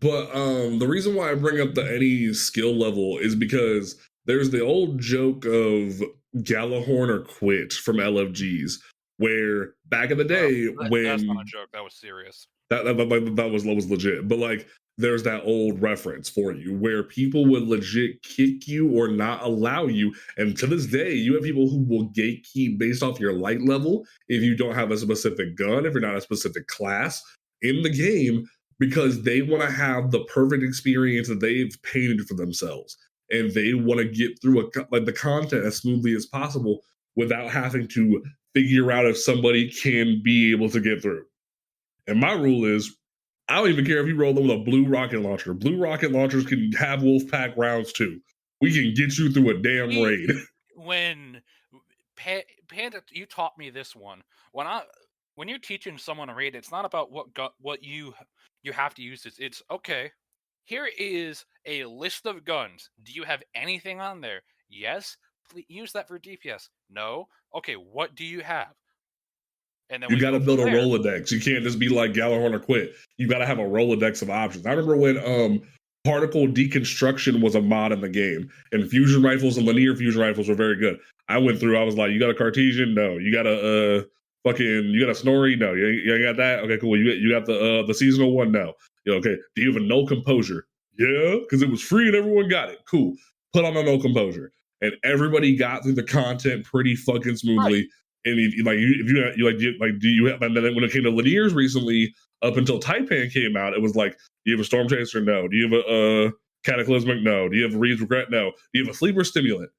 But the reason why I bring up the any skill level is because there's the old joke of Gallahorn or quit from LFGs, where back in the day that's not a joke, that was serious. That was legit. But like there's that old reference for you where people would legit kick you or not allow you. And to this day, you have people who will gatekeep based off your light level if you don't have a specific gun, if you're not a specific class in the game, because they want to have the perfect experience that they've painted for themselves. and they want to get through the content as smoothly as possible without having to figure out if somebody can be able to get through. And my rule is, I don't even care if you roll them with a blue rocket launcher. Blue rocket launchers can have Wolfpack rounds too. We can get you through a damn raid. When Panda, you taught me this one. When you're teaching someone a raid, it's not about what you have to use. It's okay. Here is a list of guns. Do you have anything on there? Yes. Please use that for DPS. No. Okay. What do you have? And then you got to build a Rolodex. You can't just be like Gjallarhorn or quit. You got to have a Rolodex of options. I remember when particle deconstruction was a mod in the game, and fusion rifles and linear fusion rifles were very good. I went through. I was like, you got a Cartesian? No. You got a you got a Snorri? No. You got that? Okay, cool. You got the seasonal one? No. Okay. Do you have a no composure? Yeah, because it was free and everyone got it. Cool. Put on a no composure, and everybody got through the content pretty fucking smoothly. Right. And do you have? And then when it came to linears recently, up until Taipan came out, it was like, do you have a Storm Chaser? No. Do you have a Cataclysmic? No. Do you have a Reed's Regret? No. Do you have a Sleeper Stimulant?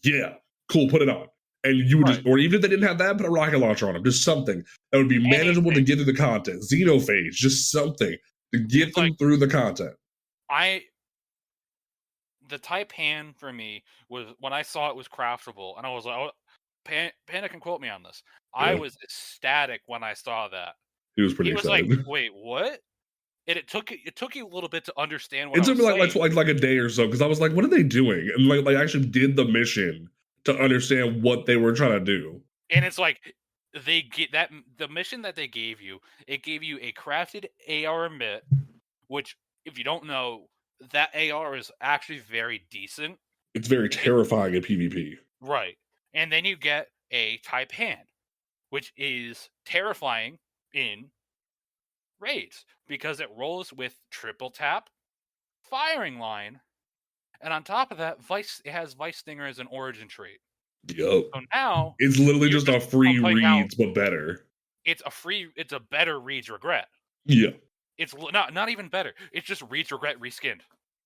Yeah. Cool. Put it on. And you would just, or even if they didn't have that, put a rocket launcher on them. Just something that would be manageable to get through the content. Xenophage, just something to get them through the content. The Taipan for me was when I saw it was craftable, and I was like, oh, Panda can quote me on this. Yeah. I was ecstatic when I saw that. He was pretty excited. Like, wait, what? And it took you a little bit to understand what it took me like a day or so, because I was like, what are they doing? And like actually did the mission to understand what they were trying to do. And it's like they get that the mission that they gave you, it gave you a crafted AR mitt, which if you don't know, that AR is actually very decent. It's very terrifying in PvP. Right. And then you get a Taipan, which is terrifying in raids because it rolls with triple tap, firing line, and on top of that, it has Vice Stinger as an origin trait. Yep. So now it's literally just a free Reeds, but better. It's a better Reed's Regret. Yeah. It's not even better. It's just Reed's Regret reskinned.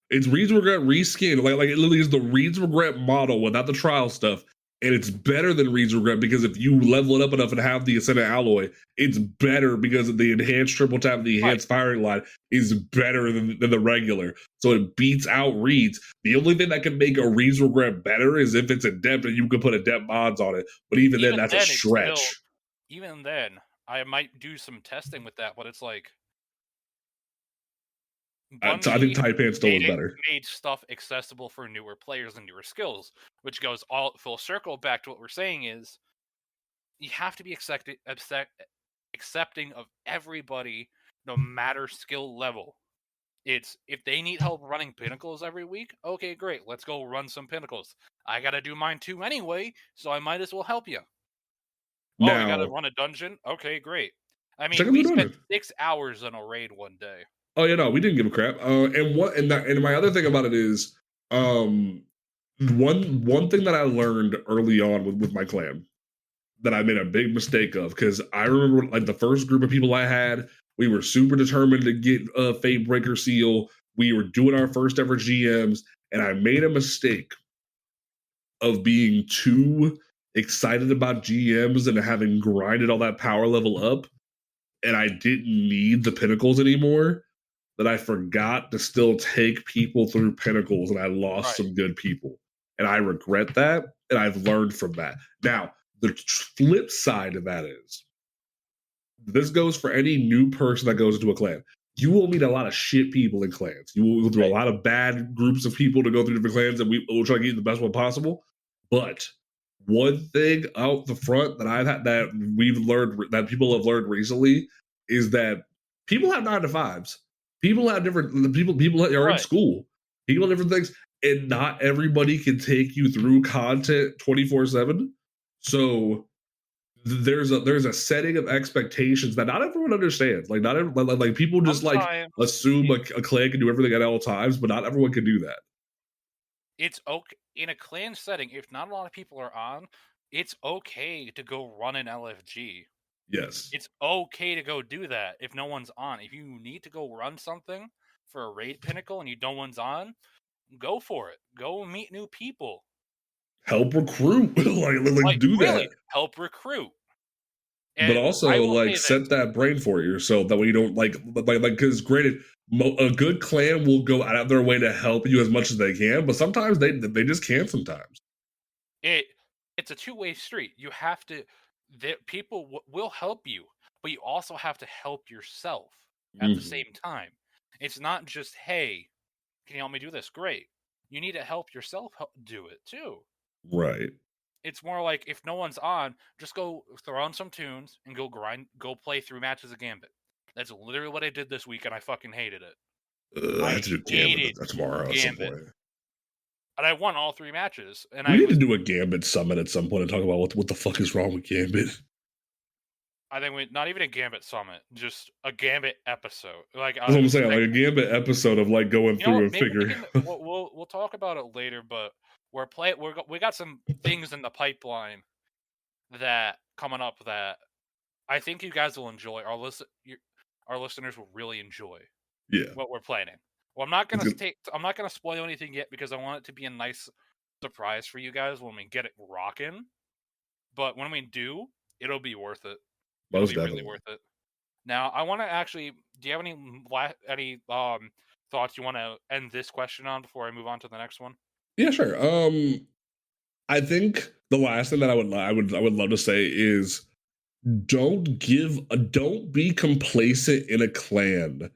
It's Reed's Regret reskinned. Like it literally is the Reed's Regret model without the trial stuff. And it's better than Reed's Regret because if you level it up enough and have the Ascendant Alloy, it's better because of the enhanced triple tap, the enhanced firing line is better than the regular. So it beats out Reed's. The only thing that can make a Reed's Regret better is if it's adept and you can put adept mods on it. But even then, that's a stretch. Even then, I might do some testing with that, but it's like... I think Taipan still is better. Made stuff accessible for newer players and newer skills, which goes all full circle back to what we're saying is you have to be accepting of everybody, no matter skill level. It's if they need help running pinnacles every week, okay, great, let's go run some pinnacles. I gotta do mine too anyway, so I might as well help you. Oh, I gotta run a dungeon? Okay, great. I mean, we spent 6 hours on a raid one day. Oh yeah, no, we didn't give a crap. And my other thing about it is, one thing that I learned early on with my clan that I made a big mistake of, because I remember like the first group of people I had, we were super determined to get a Fate Breaker seal. We were doing our first ever GMs, and I made a mistake of being too excited about GMs and having grinded all that power level up, and I didn't need the pinnacles anymore. That I forgot to still take people through pinnacles, and I lost some good people. And I regret that, and I've learned from that. Now, the flip side of that is, this goes for any new person that goes into a clan. You will meet a lot of shit people in clans. You will go through a lot of bad groups of people to go through different clans, and we'll try to get the best one possible. But one thing out the front that I've had that we've learned, that people have learned recently, is that people have 9 to 5s. People have different people are in school. People have different things, and not everybody can take you through content 24/7. So there's a setting of expectations that not everyone understands. Like not everyone, like people just like assume a clan can do everything at all times, but not everyone can do that. It's okay in a clan setting. If not a lot of people are on, it's okay to go run an LFG. Yes. It's okay to go do that if no one's on. If you need to go run something for a raid pinnacle and no one's on, go for it. Go meet new people. Help recruit, like do really that. help recruit. But And I also, will say like, this. set that brain for yourself. That way you don't, because granted, a good clan will go out of their way to help you as much as they can, but sometimes they just can't sometimes. It's a two-way street. You have to, people will help you, but you also have to help yourself at the same time. It's not just, hey, can you help me do this? Great. You need to help yourself do it too. Right. It's more like, if no one's on, just go throw on some tunes and go play 3 matches of Gambit. That's literally what I did this week, and I fucking hated it. I I have to do hated Gambit tomorrow at some Gambit. point. And I won all 3 matches. And We need to do a Gambit summit at some point and talk about what the fuck is wrong with Gambit. I think not even a Gambit summit, just a Gambit episode. Like, That's what I'm saying, like a Gambit episode of like going through and maybe figure. we'll talk about it later, but we got some things in the pipeline that coming up that I think you guys will enjoy. Our listeners will really enjoy. Yeah. What we're planning. Well, I'm not gonna spoil anything yet, because I want it to be a nice surprise for you guys when we get it rocking. But when we do, it'll be worth it. It'll be really worth it. Now, I want to actually. Do you have any thoughts you want to end this question on before I move on to the next one? Yeah, sure. I think the last thing that I would love to say is don't be complacent in a clan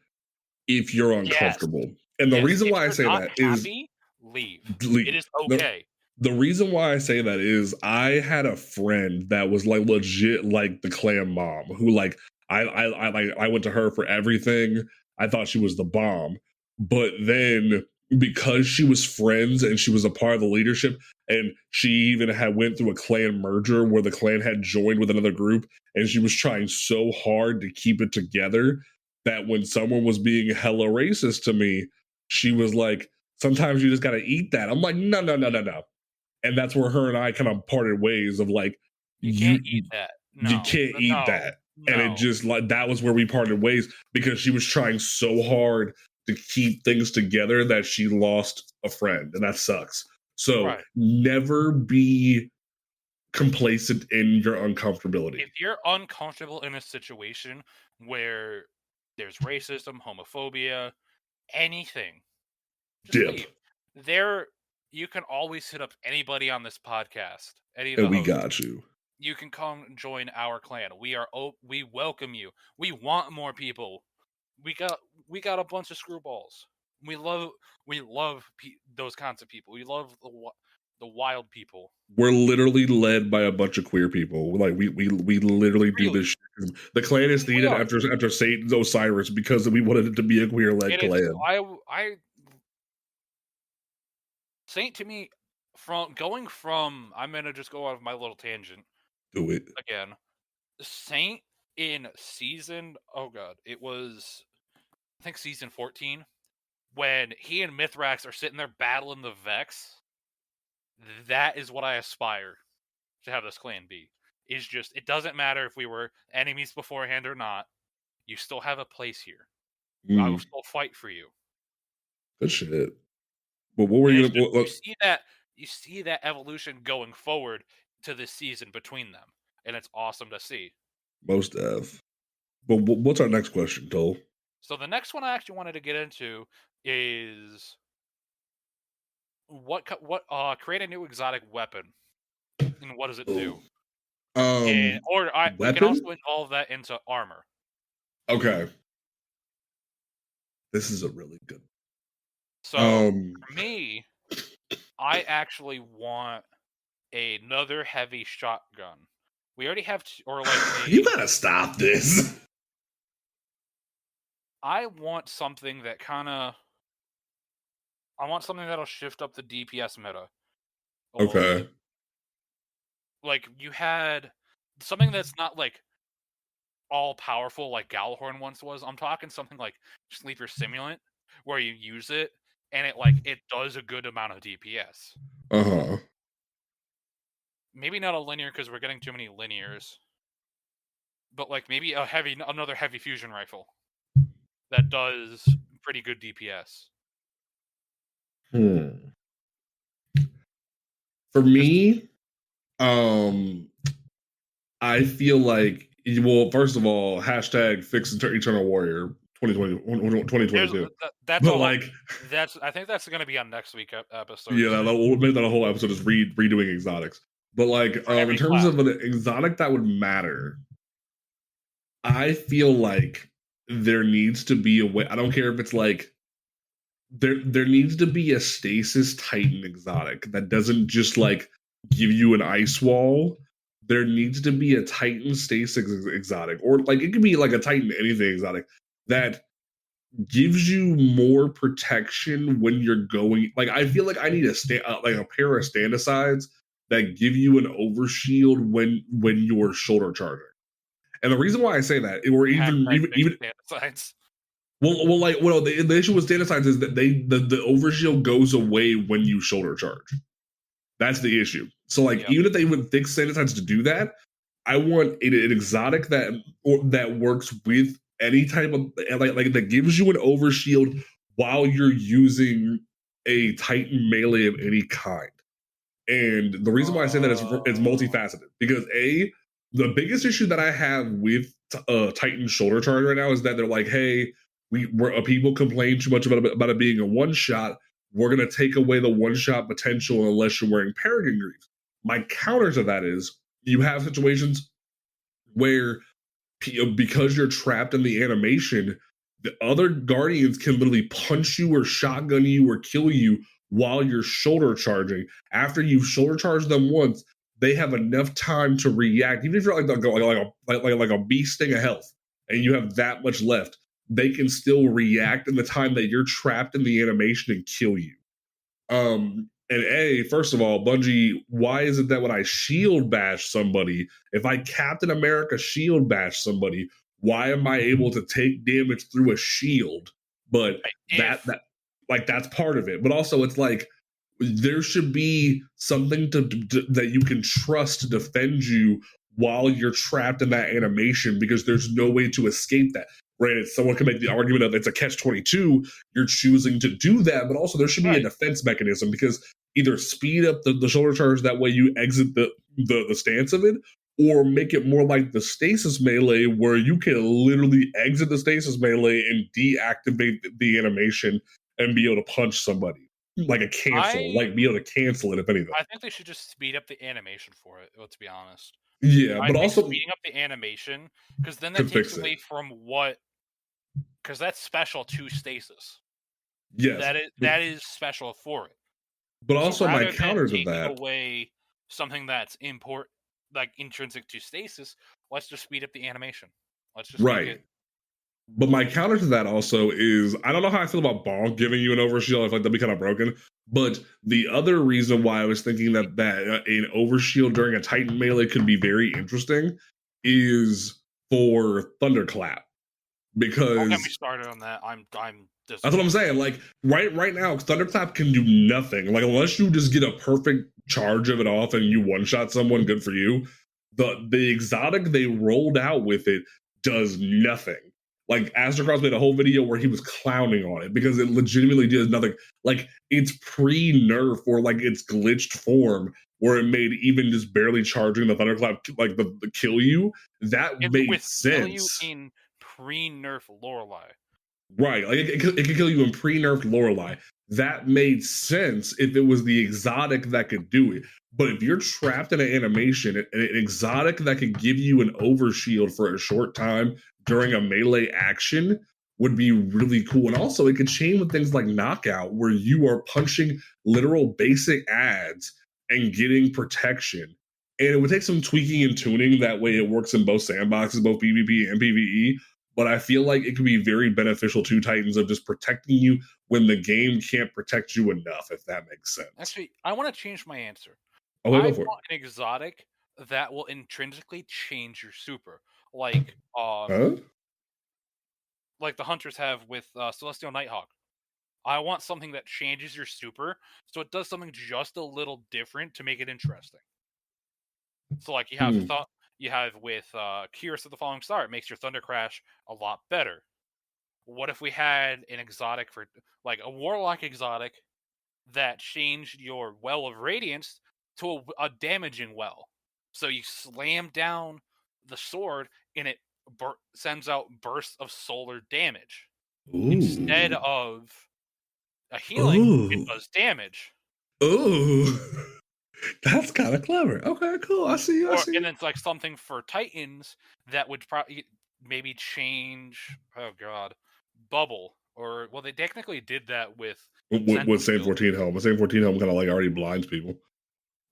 if you're uncomfortable. Yes. And the Yes. reason If why I you're say not that happy, is leave. leave. It is okay. The reason why I say that is I had a friend that was like legit like the clan mom who like I went to her for everything. I thought she was the bomb. But then because she was friends and she was a part of the leadership, and she even had went through a clan merger where the clan had joined with another group, and she was trying so hard to keep it together, that when someone was being hella racist to me, she was like, sometimes you just gotta eat that. I'm like, no. And that's where her and I kind of parted ways of like, you can't eat that. No, you can't eat that. No. And it just like, that was where we parted ways, because she was trying so hard to keep things together that she lost a friend, and that sucks. So never be complacent in your uncomfortability. If you're uncomfortable in a situation where there's racism, homophobia, anything, just leave. You can always hit up anybody on this podcast. And we got you. You can come join our clan. We welcome you. We want more people. We got a bunch of screwballs. We love those kinds of people. We love the wild people. We're literally led by a bunch of queer people. Like we literally do this shit. The clan is needed after Satan's Osiris because we wanted it to be a queer led clan. Saint to me, I'm gonna just go off my little tangent. Do it again. Saint in season, it was, I think, season 14, when he and Mithrax are sitting there battling the Vex. That is what I aspire to have this clan be. Is just, it doesn't matter if we were enemies beforehand or not. You still have a place here. I will still fight for you. Good shit. But what were you gonna? You see that evolution going forward to this season between them, and it's awesome to see. Most def. But what's our next question, Tol? So the next one I actually wanted to get into is create a new exotic weapon, and what does it do? We can also involve that into armor. Okay, this is a really good. So for me, I actually want another heavy shotgun. We already have, you gotta stop this. I want something that that'll shift up the DPS meta. Okay. Like, you had something that's not like all powerful like Galahorn once was. I'm talking something like Sleeper Simulant, where you use it and it does a good amount of DPS. Maybe not a linear, because we're getting too many linears. But maybe another heavy fusion rifle that does pretty good DPS. Hmm. For me, I feel like, well, first of all, hashtag fix Eternal Warrior 2022. That's But a whole. like, I think that's going to be on next week episode. yeah, we'll make that a whole episode is redoing exotics. But like, For in every terms class. of an exotic that would matter, I feel like there needs to be a way. I don't care if it's like there needs to be a stasis titan exotic that doesn't just like give you an ice wall. There needs to be a titan stasis exotic, or like it could be like a titan anything exotic that gives you more protection when you're going. Like I feel like I need like a pair of standicides that give you an overshield when you're shoulder charging. And the reason why I say that, or Hashtag fix even signs. the issue with standicides is that the overshield goes away when you shoulder charge. That's the issue. So like Yep. even if they would fix standicides to do that, I want an exotic that works with any type of like that gives you an overshield while you're using a Titan melee of any kind. And the reason why I say that is it's multifaceted because the biggest issue that I have with Titan shoulder charge right now is that they're like, hey, people complain too much about it being a one shot. We're gonna take away the one shot potential unless you're wearing Paragon Greaves. My counter to that is you have situations where because you're trapped in the animation, the other guardians can literally punch you or shotgun you or kill you while you're shoulder charging. After you've shoulder charged them once, they have enough time to react. Even if you're like a bee sting of health and you have that much left, they can still react in the time that you're trapped in the animation and kill you. First of all, Bungie, why is it that when I shield bash somebody, if I Captain America shield bash somebody, why am I able to take damage through a shield? But that's part of it. But also, it's like there should be something that you can trust to defend you while you're trapped in that animation because there's no way to escape that. Granted, someone can make the argument of it's a catch 22. You're choosing to do that, but also there should be a defense mechanism because either speed up the shoulder charge that way you exit the stance of it, or make it more like the stasis melee where you can literally exit the stasis melee and deactivate the animation and be able to punch somebody like a cancel, like be able to cancel it if anything. I think they should just speed up the animation for it. Let's be honest. Yeah, I but think also speeding up the animation because then that takes away from because that's special to stasis. Yes, that is special for it. But also my rather than counter to taking that, away something that's like intrinsic to stasis, let's just speed up the animation. Let's just make it. But my counter to that also is I don't know how I feel about Bonk giving you an overshield. I feel like that'd be kind of broken. But the other reason why I was thinking that an overshield during a Titan melee could be very interesting is for Thunderclap. Because Don't get me started on that. that's what I'm saying. Like right now, Thunderclap can do nothing. Like unless you just get a perfect charge of it off and you one shot someone, good for you. The exotic they rolled out with it does nothing. Like Astrocross made a whole video where he was clowning on it because it legitimately does nothing. Like it's pre-nerf or like its glitched form where it made even just barely charging the Thunderclap like the kill you. That made sense. Kill you in pre-nerf Lorelei. Right, like it could kill you in pre-nerfed Lorelei. That made sense if it was the exotic that could do it. But if you're trapped in an animation, an exotic that could give you an overshield for a short time during a melee action would be really cool. And also, it could chain with things like Knockout, where you are punching literal basic ads and getting protection. And it would take some tweaking and tuning. That way, it works in both sandboxes, both PvP and PvE. But I feel like it could be very beneficial to Titans of just protecting you when the game can't protect you enough, if that makes sense. Actually, I want to change my answer. Oh, I go for want an exotic that will intrinsically change your super, like like the hunters have with Celestial Nighthawk. I want something that changes your super, so it does something just a little different to make it interesting. So, like you have with Kyrus of the Falling Star, it makes your Thunder Crash a lot better. What if we had an exotic for like a Warlock exotic that changed your well of radiance to a damaging well. So you slam down the sword, and it sends out bursts of solar damage. Instead Ooh. of a healing, it Ooh. does damage. Ooh. That's kind of clever. Okay, cool. I see you. I see And you. then it's like something for Titans that would probably maybe change. Oh god, bubble. Or well, they technically did that with With Same Sentinel. 14 helm. Same 14 helm kind of like already blinds people.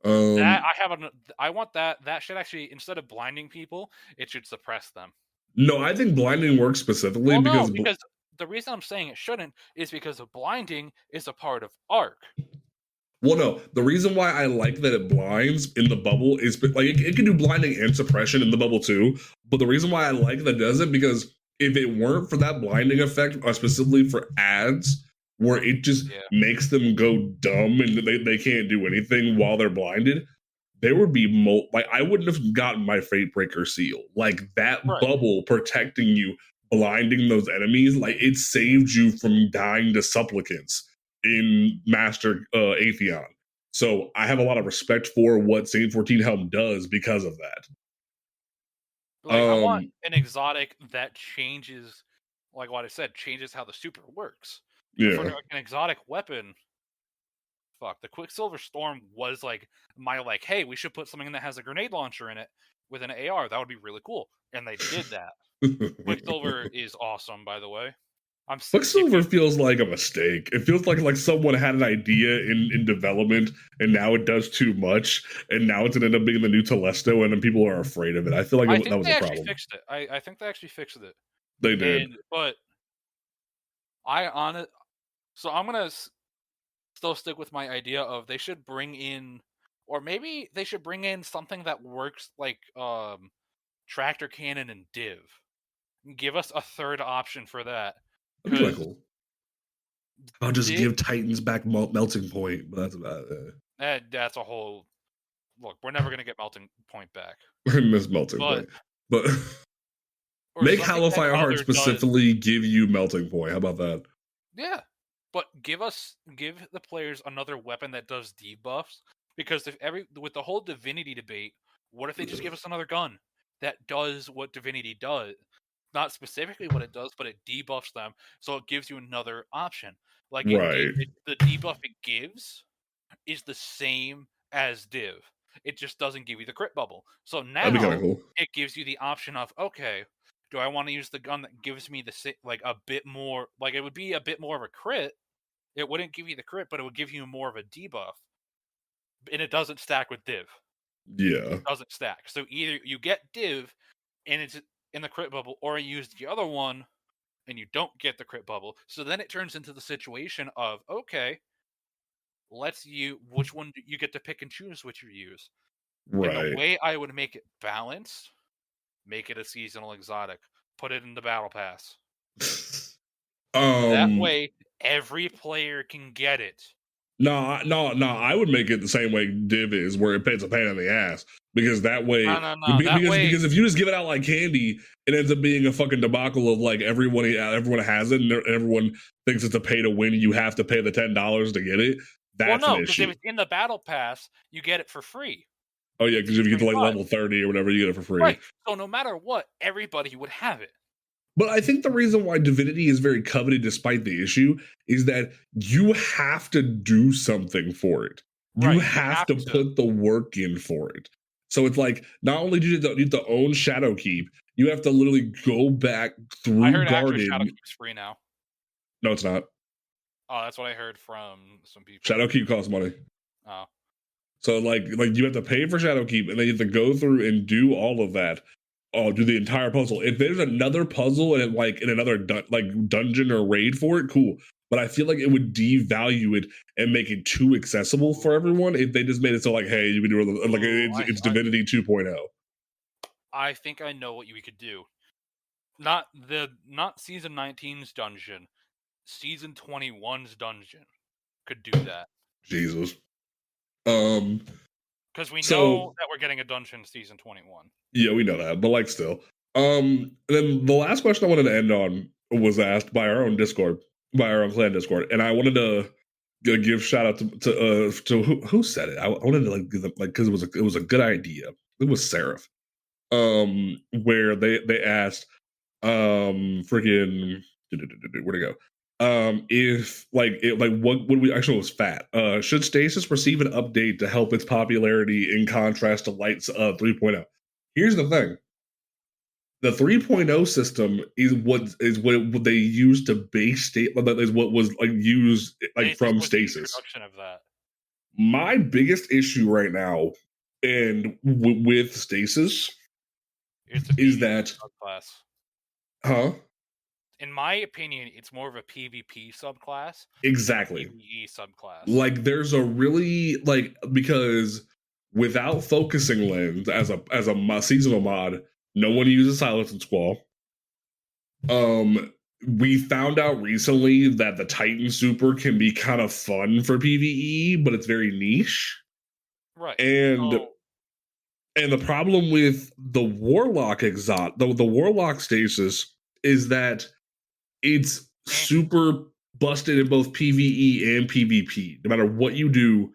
That I want that. That should actually, instead of blinding people, it should suppress them. No, I think blinding works specifically Well, because no, because the reason I'm saying it shouldn't is because blinding is a part of arc. well, no, the reason why I like that it blinds in the bubble is like it can do blinding and suppression in the bubble too. But the reason why I like that it does it because if it weren't for that blinding effect, specifically for ads, where it just Yeah. makes them go dumb and they can't do anything while they're blinded, there would be like I wouldn't have gotten my Fate Breaker seal. Like that Right. bubble protecting you, blinding those enemies, like it saved you from dying to supplicants in Master Atheon. So I have a lot of respect for what Saint 14 Helm does because of that. Like I want an exotic that changes, like what I said, changes how the super works. So for Yeah. like an exotic weapon, fuck, the Quicksilver Storm was like my like, hey, we should put something that has a grenade launcher in it with an AR. That would be really cool, and they did that. Quicksilver is awesome, by the way. Quicksilver feels like a mistake. It feels like someone had an idea in development and now it does too much and now it's gonna end up being the new Telesto and then people are afraid of it. I feel like I that think was they a actually problem. fixed it. I think they actually fixed it. They did. But I on it. So I'm gonna still stick with my idea of they should bring in, or maybe they should bring in something that works like tractor cannon and div. Give us a third option for that. That'd be kind of cool. I'll just give Titans back melting point, but that's about it. That's a whole look. We're never gonna get melting point back. Miss melting point, but make Hollow Fireheart specifically give you melting point. How about that? Yeah, but give the players another weapon that does debuffs, because with the whole Divinity debate, what if they just give us another gun that does what Divinity does? Not specifically what it does, but it debuffs them, so it gives you another option. Like right. The debuff it gives is the same as Div. It just doesn't give you the crit bubble. So now cool. It gives you the option of, okay, do I want to use the gun that gives me like a bit more, like it would be a bit more of a crit. It wouldn't give you the crit, but it would give you more of a debuff. And it doesn't stack with Div. Yeah. It doesn't stack. So either you get Div and it's in the crit bubble, or you use the other one and you don't get the crit bubble. So then it turns into the situation of, okay, which one do you get to pick and choose which you use. Right. And the way I would make it balanced, make it a seasonal exotic, put it in the battle pass. That way every player can get it. No, I would make it the same way Div is, where it's a pain in the ass. Because that way, because if you just give it out like candy, it ends up being a fucking debacle of like everyone has it, and everyone thinks it's a pay to win. You have to pay the $10 to get it. That's an issue. Because if it's in the battle pass, you get it for free. Oh yeah, because if you get to like level 30 or whatever, you get it for free. Right. So no matter what, everybody would have it. But I think the reason why Divinity is very coveted despite the issue is that you have to do something for it. Right, you have to put the work in for it. So it's like, not only do you need to own Shadowkeep, you have to literally go back through I heard Garden. Shadowkeep's free now. No, it's not. Oh, that's what I heard from some people. Shadowkeep costs money. Oh. So like you have to pay for Shadowkeep, and then you have to go through and do all of that. Oh, do the entire puzzle. If there's another puzzle and in another dungeon or raid for it, cool. But I feel like it would devalue it and make it too accessible for everyone if they just made it so like, hey, you can do it like it's Divinity 2.0. I think I know what we could do. Not season 19's dungeon, season 21's dungeon could do that. Jesus. Because we know that we're getting a dungeon season 21. Yeah, we know that, but like still. Then the last question I wanted to end on was asked by our own Discord, by our own clan Discord, and I wanted to gonna give shout out to who said it. I wanted to like because it was a good idea. It was Seraph. Where they asked freaking where to go. If what would we actually it was fat. Should Stasis receive an update to help its popularity in contrast to Light's 3.0? Here's the thing. The 3.0 system is what they use to base state is what was like used like Stasis from was the Stasis. introduction of that. My biggest issue right now and with Stasis It's a is PvP that subclass. huh? In my opinion, it's more of a PvP subclass Exactly. than a PvE subclass. Like there's a really like because without focusing lens as a seasonal mod, no one uses silence and squall. We found out recently that the Titan Super can be kind of fun for PvE, but it's very niche. Right. And the problem with the Warlock the Warlock Stasis is that it's super busted in both PvE and PvP. No matter what you do,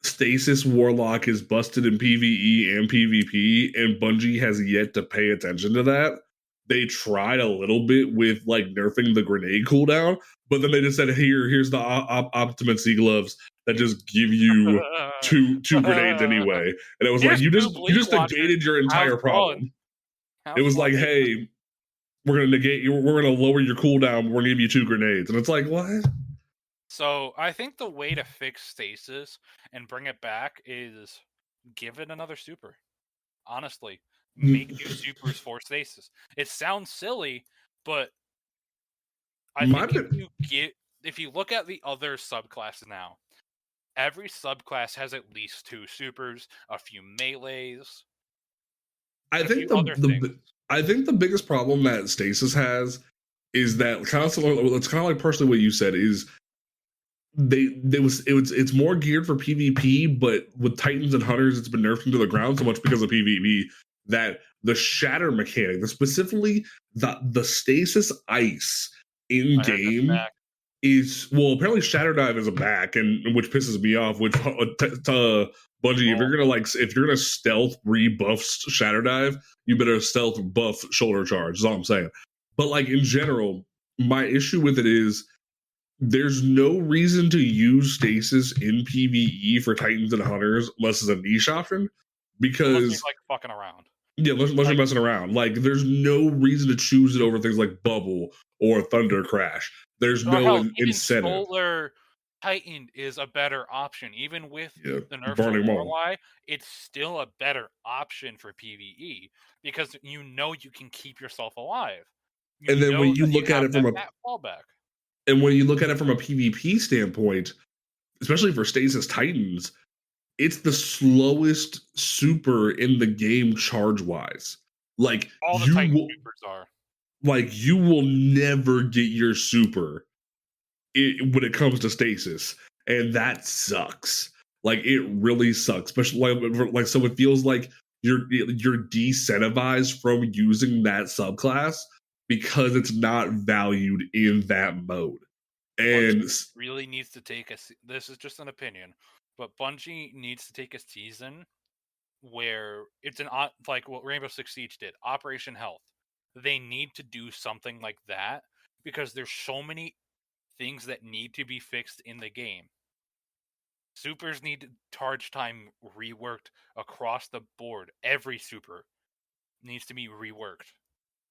Stasis Warlock is busted in PvE and PvP, and Bungie has yet to pay attention to that. They tried a little bit with like nerfing the grenade cooldown, but then they just said, here's the Optimate Sea gloves that just give you two grenades anyway. And it was like you just negated your entire problem. It was like, hey, we're gonna negate you, we're gonna lower your cooldown, we're gonna give you 2 grenades. And it's like, what? So I think the way to fix Stasis and bring it back is give it another super. Honestly, make new supers for Stasis. It sounds silly, but I think if you look at the other subclasses now, every subclass has at least 2 supers, a few melees. I think the biggest problem that Stasis has is that it's kind of like partially what you said is it's more geared for PvP, but with Titans and Hunters, it's been nerfed into the ground so much because of PvP that the shatter mechanic, specifically the stasis ice in game is apparently Shatter Dive is a back, and which pisses me off. Which Bungie, if you're gonna stealth rebuff Shatter Dive, you better stealth buff Shoulder Charge. Is all I'm saying. But like in general, my issue with it is there's no reason to use stasis in PvE for Titans and Hunters unless it's a niche option. Because unless you're like fucking around. Yeah, unless you're messing around. Like there's no reason to choose it over things like Bubble or Thunder Crash. There's no incentive. Solar Titan is a better option. Even with the nerf Burning to Warlock, it's still a better option for PvE because you know you can keep yourself alive. And then when you look at it from a fallback. And when you look at it from a PvP standpoint, especially for Stasis Titans, it's the slowest super in the game charge-wise. Like all the Titan supers are. Like you will never get your super when it comes to Stasis, and that sucks. Like it really sucks, especially like so it feels like you're decentivized from using that subclass because it's not valued in that mode. And Bungie really needs to take this is just an opinion, but Bungie needs to take a season where it's like what Rainbow Six Siege did, Operation Health. They need to do something like that because there's so many things that need to be fixed in the game. Supers need charge time reworked across the board. Every super needs to be reworked.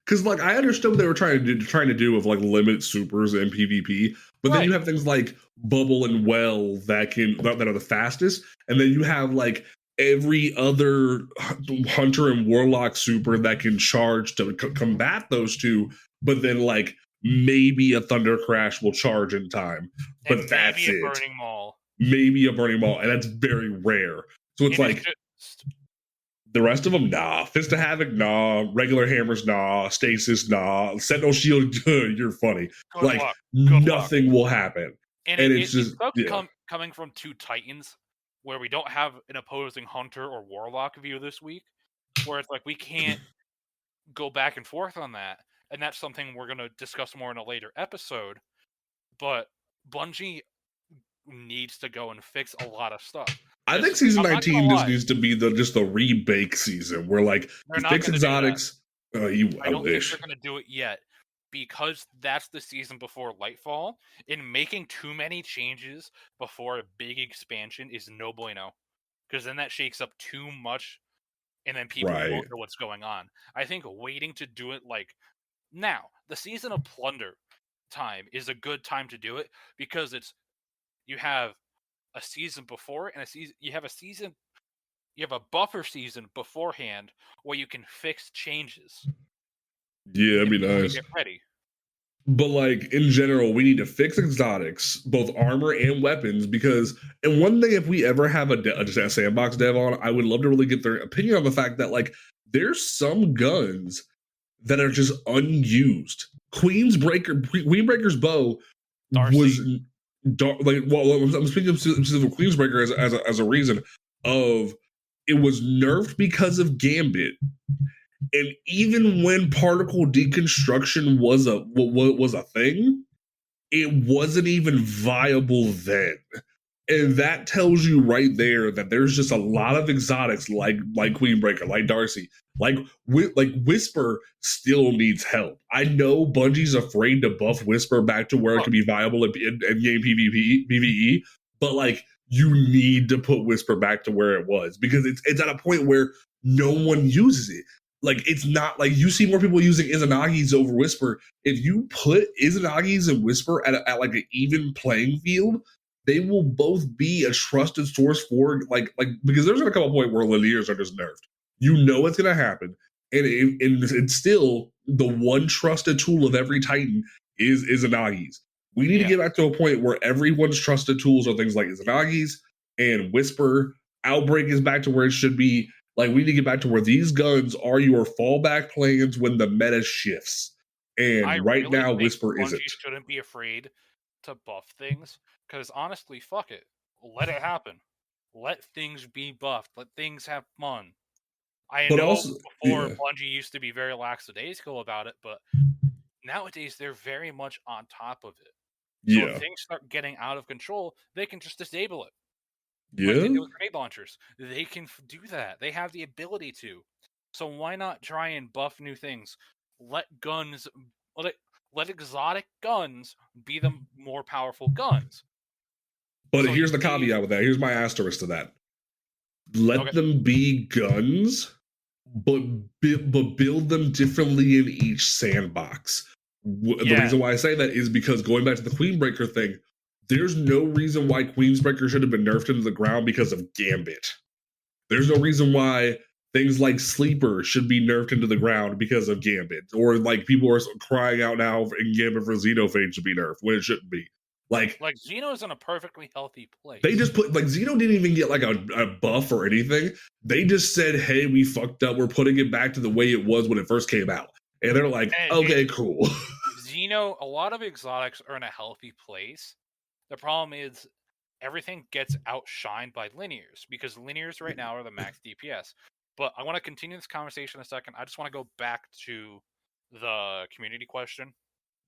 Because like I understood what they were trying to do with like limit supers and PvP, but then you have things like Bubble and Well that are the fastest, and then you have like every other Hunter and Warlock super that can charge to combat those two, but then like maybe a Thunder Crash will charge in time, but and that's maybe it. Burning Maul. Maybe a Burning Maul, and that's very rare. So it's like the rest of them, nah. Fist of Havoc, nah. Regular hammers, nah. Stasis, nah. Sentinel Shield, you're funny. Good nothing will happen. And it's just coming from 2 Titans where we don't have an opposing Hunter or Warlock view this week, where it's like we can't go back and forth on that. And that's something we're going to discuss more in a later episode. But Bungie needs to go and fix a lot of stuff. I think season I'm not gonna 19 just lie. needs to be just the rebake season where like They're you not fix gonna do that. exotics. I don't think wish. they're going to do it yet because that's the season before Lightfall, and making too many changes before a big expansion is no bueno, because then that shakes up too much and then people Right. won't know what's going on. I think waiting to do it like now, the season of Plunder time is a good time to do it because you have a season before and you have a buffer season beforehand where you can fix changes Yeah, that'd be and people can nice. get ready. But like in general, we need to fix exotics, both armor and weapons, because and one thing if we ever have just a sandbox dev on, I would love to really get their opinion on the fact that like there's some guns that are just unused. Queenbreaker's bow Darcy. was like I'm speaking of Queensbreaker as a reason of it was nerfed because of Gambit, and even when particle deconstruction was a thing, it wasn't even viable then. And that tells you right there that there's just a lot of exotics like Queenbreaker, like Darcy, like Whisper still needs help. I know Bungie's afraid to buff Whisper back to where it can be viable in game PvE, but like you need to put Whisper back to where it was because it's at a point where no one uses it. Like it's not like you see more people using Izanagi's over Whisper. If you put Izanagi's and Whisper at like an even playing field, they will both be a trusted source for like because there's gonna come a point where linears are just nerfed. You know it's gonna happen, and it's still the one trusted tool of every Titan is Izanagi's. We need to get back to a point where everyone's trusted tools are things like Izanagi's and Whisper. Outbreak is back to where it should be. Like we need to get back to where these guns are your fallback plans when the meta shifts. And right now, Whisper isn't. Shouldn't be afraid to buff things. Because honestly, fuck it. Let it happen. Let things be buffed. Let things have fun. I know before Bungie used to be very lackadaisical about it, but nowadays they're very much on top of it. So if things start getting out of control, they can just disable it. Yeah. Like they do with grenade launchers. They can do that. They have the ability to. So why not try and buff new things? Let exotic guns be the more powerful guns. But so here's the caveat with that. Here's my asterisk to that. Let them be guns, but build them differently in each sandbox. The reason why I say that is because going back to the Queenbreaker thing, there's no reason why Queenbreaker should have been nerfed into the ground because of Gambit. There's no reason why things like Sleeper should be nerfed into the ground because of Gambit. Or like people are crying out now in Gambit for Xenophage to be nerfed when it shouldn't be. Like Xeno's in a perfectly healthy place. They just put Xeno didn't even get like a buff or anything. They just said, "Hey, we fucked up. We're putting it back to the way it was when it first came out." And they're like, "Okay, cool." Xeno, a lot of exotics are in a healthy place. The problem is everything gets outshined by linears because linears right now are the max DPS. But I want to continue this conversation in a second. I just want to go back to the community question.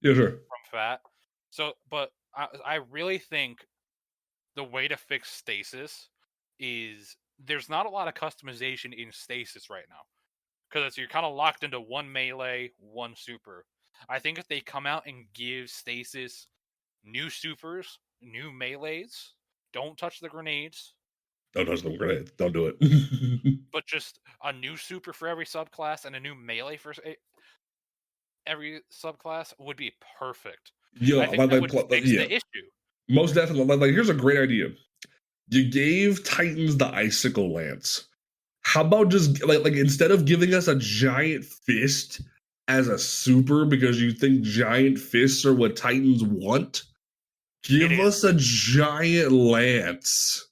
Yeah, sure. From Fat. So, but I really think the way to fix stasis is there's not a lot of customization in stasis right now because you're kind of locked into one melee, one super. I think if they come out and give stasis new supers, new melees, don't touch the grenades. Don't touch the grenades. Don't do it. But just a new super for every subclass and a new melee for every subclass would be perfect. Yeah, I think that would fix the issue. Most definitely. Like, here's a great idea. You gave Titans the Icicle Lance. How about just like instead of giving us a giant fist as a super because you think giant fists are what Titans want, give us a giant lance.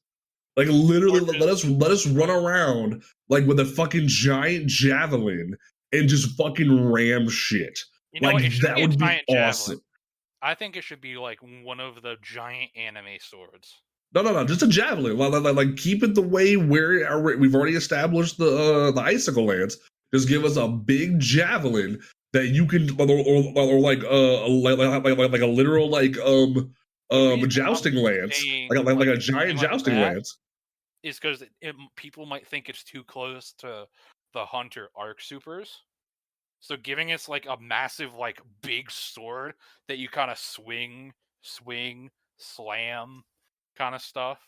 Like literally, let us run around like with a fucking giant javelin and just fucking ram shit. You know, like that would be awesome. Javelin. I think it should be like one of the giant anime swords. No, just a javelin. Like keep it the way where we've already established the icicle lance. Just give us a big javelin that you can, or like a literal jousting lance, like a giant jousting lance. Is because people might think it's too close to the Hunter Arc Supers. So giving us like a massive, like big sword that you kind of swing, slam, kind of stuff.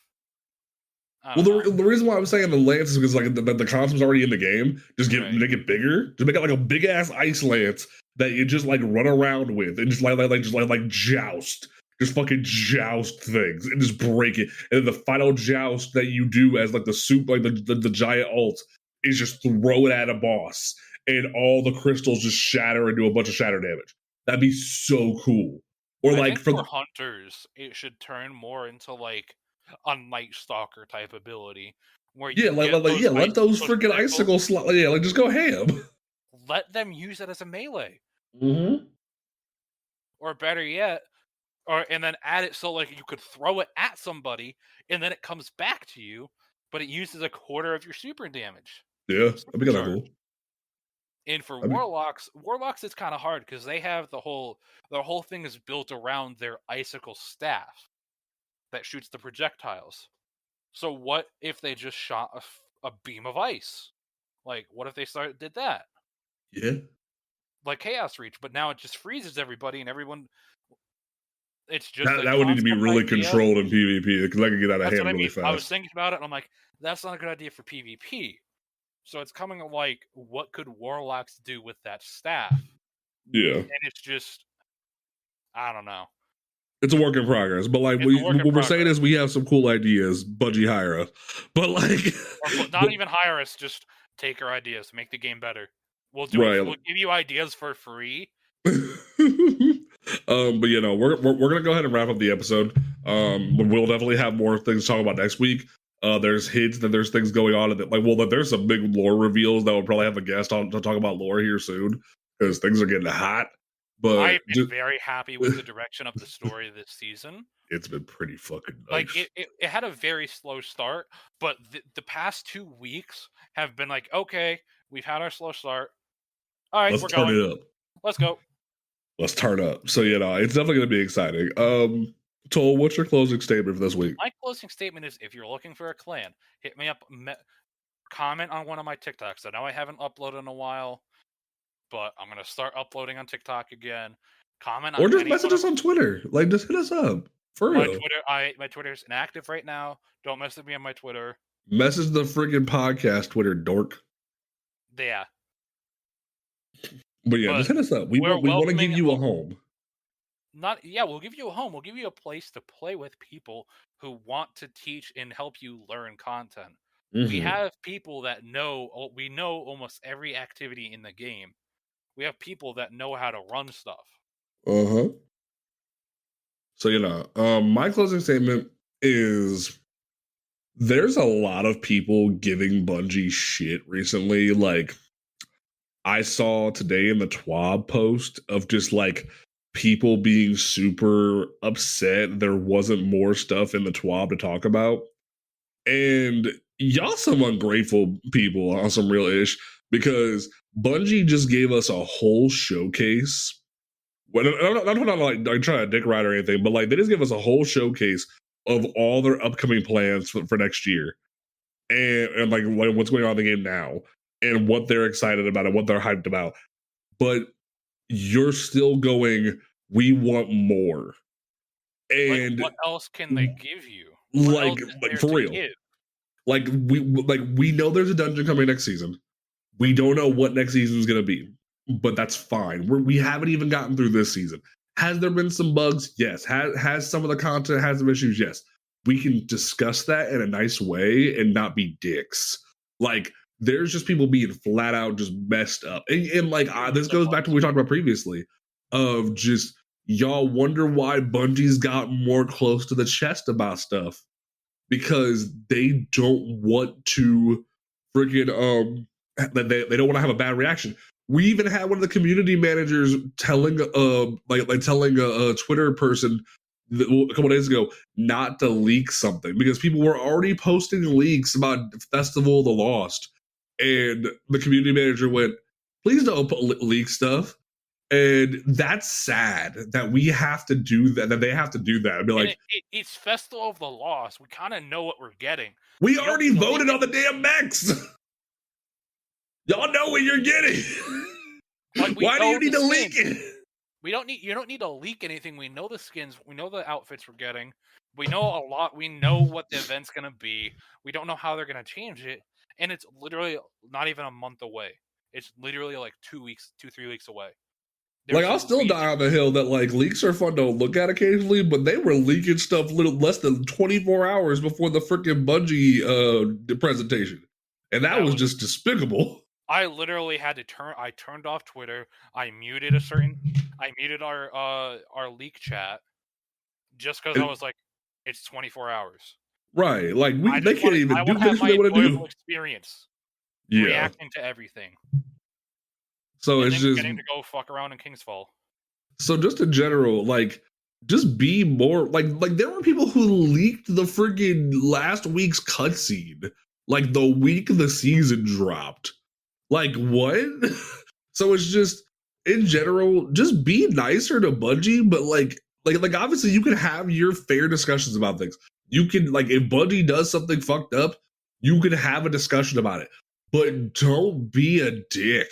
Well, the reason why I was saying the lance is because like the concept's already in the game. Just make it bigger. Just make it like a big ass ice lance that you just like run around with and just like joust. Just fucking joust things and just break it. And then the final joust that you do as like the giant ult is just throw it at a boss and all the crystals just shatter and do a bunch of shatter damage. That'd be so cool. Or I think for hunters, it should turn more into like a Night Stalker type ability. Where let those freaking icicles like just go ham. Let them use it as a melee. Mm-hmm. Or better yet, and then add it so like you could throw it at somebody and then it comes back to you, but it uses a quarter of your super damage. Yeah, that'd be kind of cool. And for warlocks it's kind of hard because they have their whole thing is built around their icicle staff that shoots the projectiles. So what if they just shot a beam of ice? Like, what if they did that? Yeah. Like Chaos Reach, but now it just freezes everybody and everyone. It's just that would need to be really controlled in PvP because I could get out of hand really fast. I was thinking about it and I'm like, that's not a good idea for PvP. So it's coming like, what could warlocks do with that staff? Yeah. And it's just, I don't know. It's a work in progress, but like what we're saying is we have some cool ideas. Budgie, hire us, but like, not even hire us. Just take our ideas, make the game better. We'll do it. We'll give you ideas for free. But you know, we're gonna go ahead and wrap up the episode. We'll definitely have more things to talk about next week. There's hints that there's things going on that there's some big lore reveals that we'll probably have a guest on to talk about lore here soon because things are getting hot. But I've been very happy with the direction of the story this season. It's been pretty fucking nice. Like it had a very slow start, but the past 2 weeks have been like, okay, we've had our slow start. All right, let's turn it up. Let's go. Let's turn up. So it's definitely going to be exciting. Tol, what's your closing statement for this week? My closing statement is: if you're looking for a clan, hit me up. Comment on one of my TikToks. I know I haven't uploaded in a while, but I'm gonna start uploading on TikTok again. Comment on or just message us on Twitter. Like, just hit us up for real. My Twitter's inactive right now. Don't mess with me on my Twitter. Message the friggin' podcast Twitter, dork. Yeah. But just hit us up. We want to give you a home. We'll give you a home. We'll give you a place to play with people who want to teach and help you learn content. Mm-hmm. We have people that know almost every activity in the game. We have people that know how to run stuff. Uh-huh. So, my closing statement is there's a lot of people giving Bungie shit recently. Like, I saw today in the TWAB post of just like people being super upset there wasn't more stuff in the TWAB to talk about. And y'all some ungrateful people on some real ish because Bungie just gave us a whole showcase. I'm not like trying to dick ride or anything, but like they just give us a whole showcase of all their upcoming plans for next year and like what's going on in the game now and what they're excited about and what they're hyped about. But you're still going, we want more. And like, what else can they give you? Like for real. Like we know there's a dungeon coming next season. We don't know what next season is going to be, but that's fine. We haven't even gotten through this season. Has there been some bugs? Yes. Has some of the content has some issues? Yes. We can discuss that in a nice way and not be dicks. Like, there's just people being flat out just messed up. And like, this goes back to what we talked about previously of just y'all wonder why Bungie's got more close to the chest about stuff because they don't want to freaking, they don't want to have a bad reaction. We even had one of the community managers telling telling a Twitter person a couple days ago not to leak something because people were already posting leaks about Festival of the Lost. And the community manager went, please don't leak stuff. And that's sad that we have to do that, that they have to do that. I'd be like, it's Festival of the Lost. We kind of know what we're getting. we already voted on the damn mechs. Y'all know what you're getting. Like, Why do you need to leak it? You don't need to leak anything. We know the skins. We know the outfits we're getting. We know a lot. We know what the event's going to be. We don't know how they're going to change it. And it's literally not even a month away. It's literally like 3 weeks away. Like, I'll still die on the hill that, like, leaks are fun to look at occasionally, but they were leaking stuff little less than 24 hours before the freaking Bungie presentation. And that was just despicable. I literally had to I turned off Twitter. I muted our leak chat just because I was like, it's 24 hours. Right. Like, they can't even do what they want to do. Experience. Yeah. Reacting to everything. So it's just getting to go fuck around in Kingsfall. So just in general, like, just be more like there were people who leaked the freaking last week's cutscene, like the week the season dropped. Like, what? So it's just in general, just be nicer to Bungie, but like obviously you can have your fair discussions about things. You can, like, if Bungie does something fucked up, you can have a discussion about it, but don't be a dick.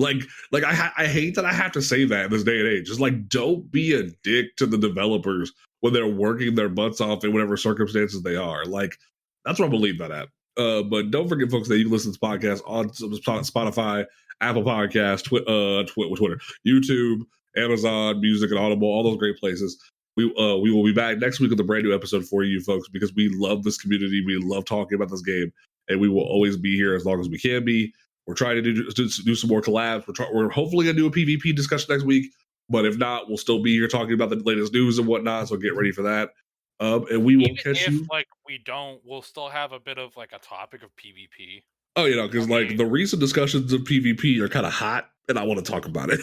Like I hate that I have to say that in this day and age. Just like, don't be a dick to the developers when they're working their butts off in whatever circumstances they are. Like, that's where I believe that at. But don't forget, folks, that you can listen to this podcast on Spotify, Apple Podcasts, Twitter, YouTube, Amazon Music, and Audible, all those great places. We will be back next week with a brand new episode for you folks, because we love this community. We love talking about this game, and we will always be here as long as we can be. We're trying to do some more collabs. We're hopefully going to do a PvP discussion next week. But if not, we'll still be here talking about the latest news and whatnot. So get ready for that. And we will catch you. Like, we don't, we'll still have a bit of like a topic of PvP. Oh, you know, because like the recent discussions of PvP are kind of hot, and I want to talk about it.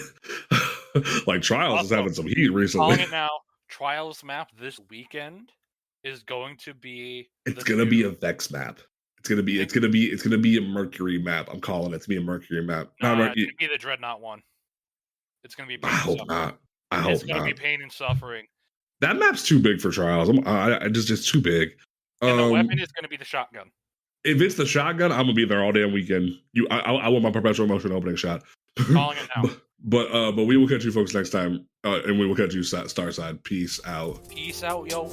Like, Trials is having some heat recently. Calling it now, Trials map this weekend is going to be. It's going to be a Vex map. It's gonna be a Mercury map. I'm calling it to be a Mercury map. No, it's gonna be the Dreadnought one. It's gonna be. I hope not. It's gonna be pain and suffering. That map's too big for Trials. It's too big. And the weapon is gonna be the shotgun. If it's the shotgun, I'm gonna be there all damn weekend. I want my perpetual motion opening shot. Calling it now. But we will catch you folks next time, and we will catch you Starside. Peace out. Peace out, yo.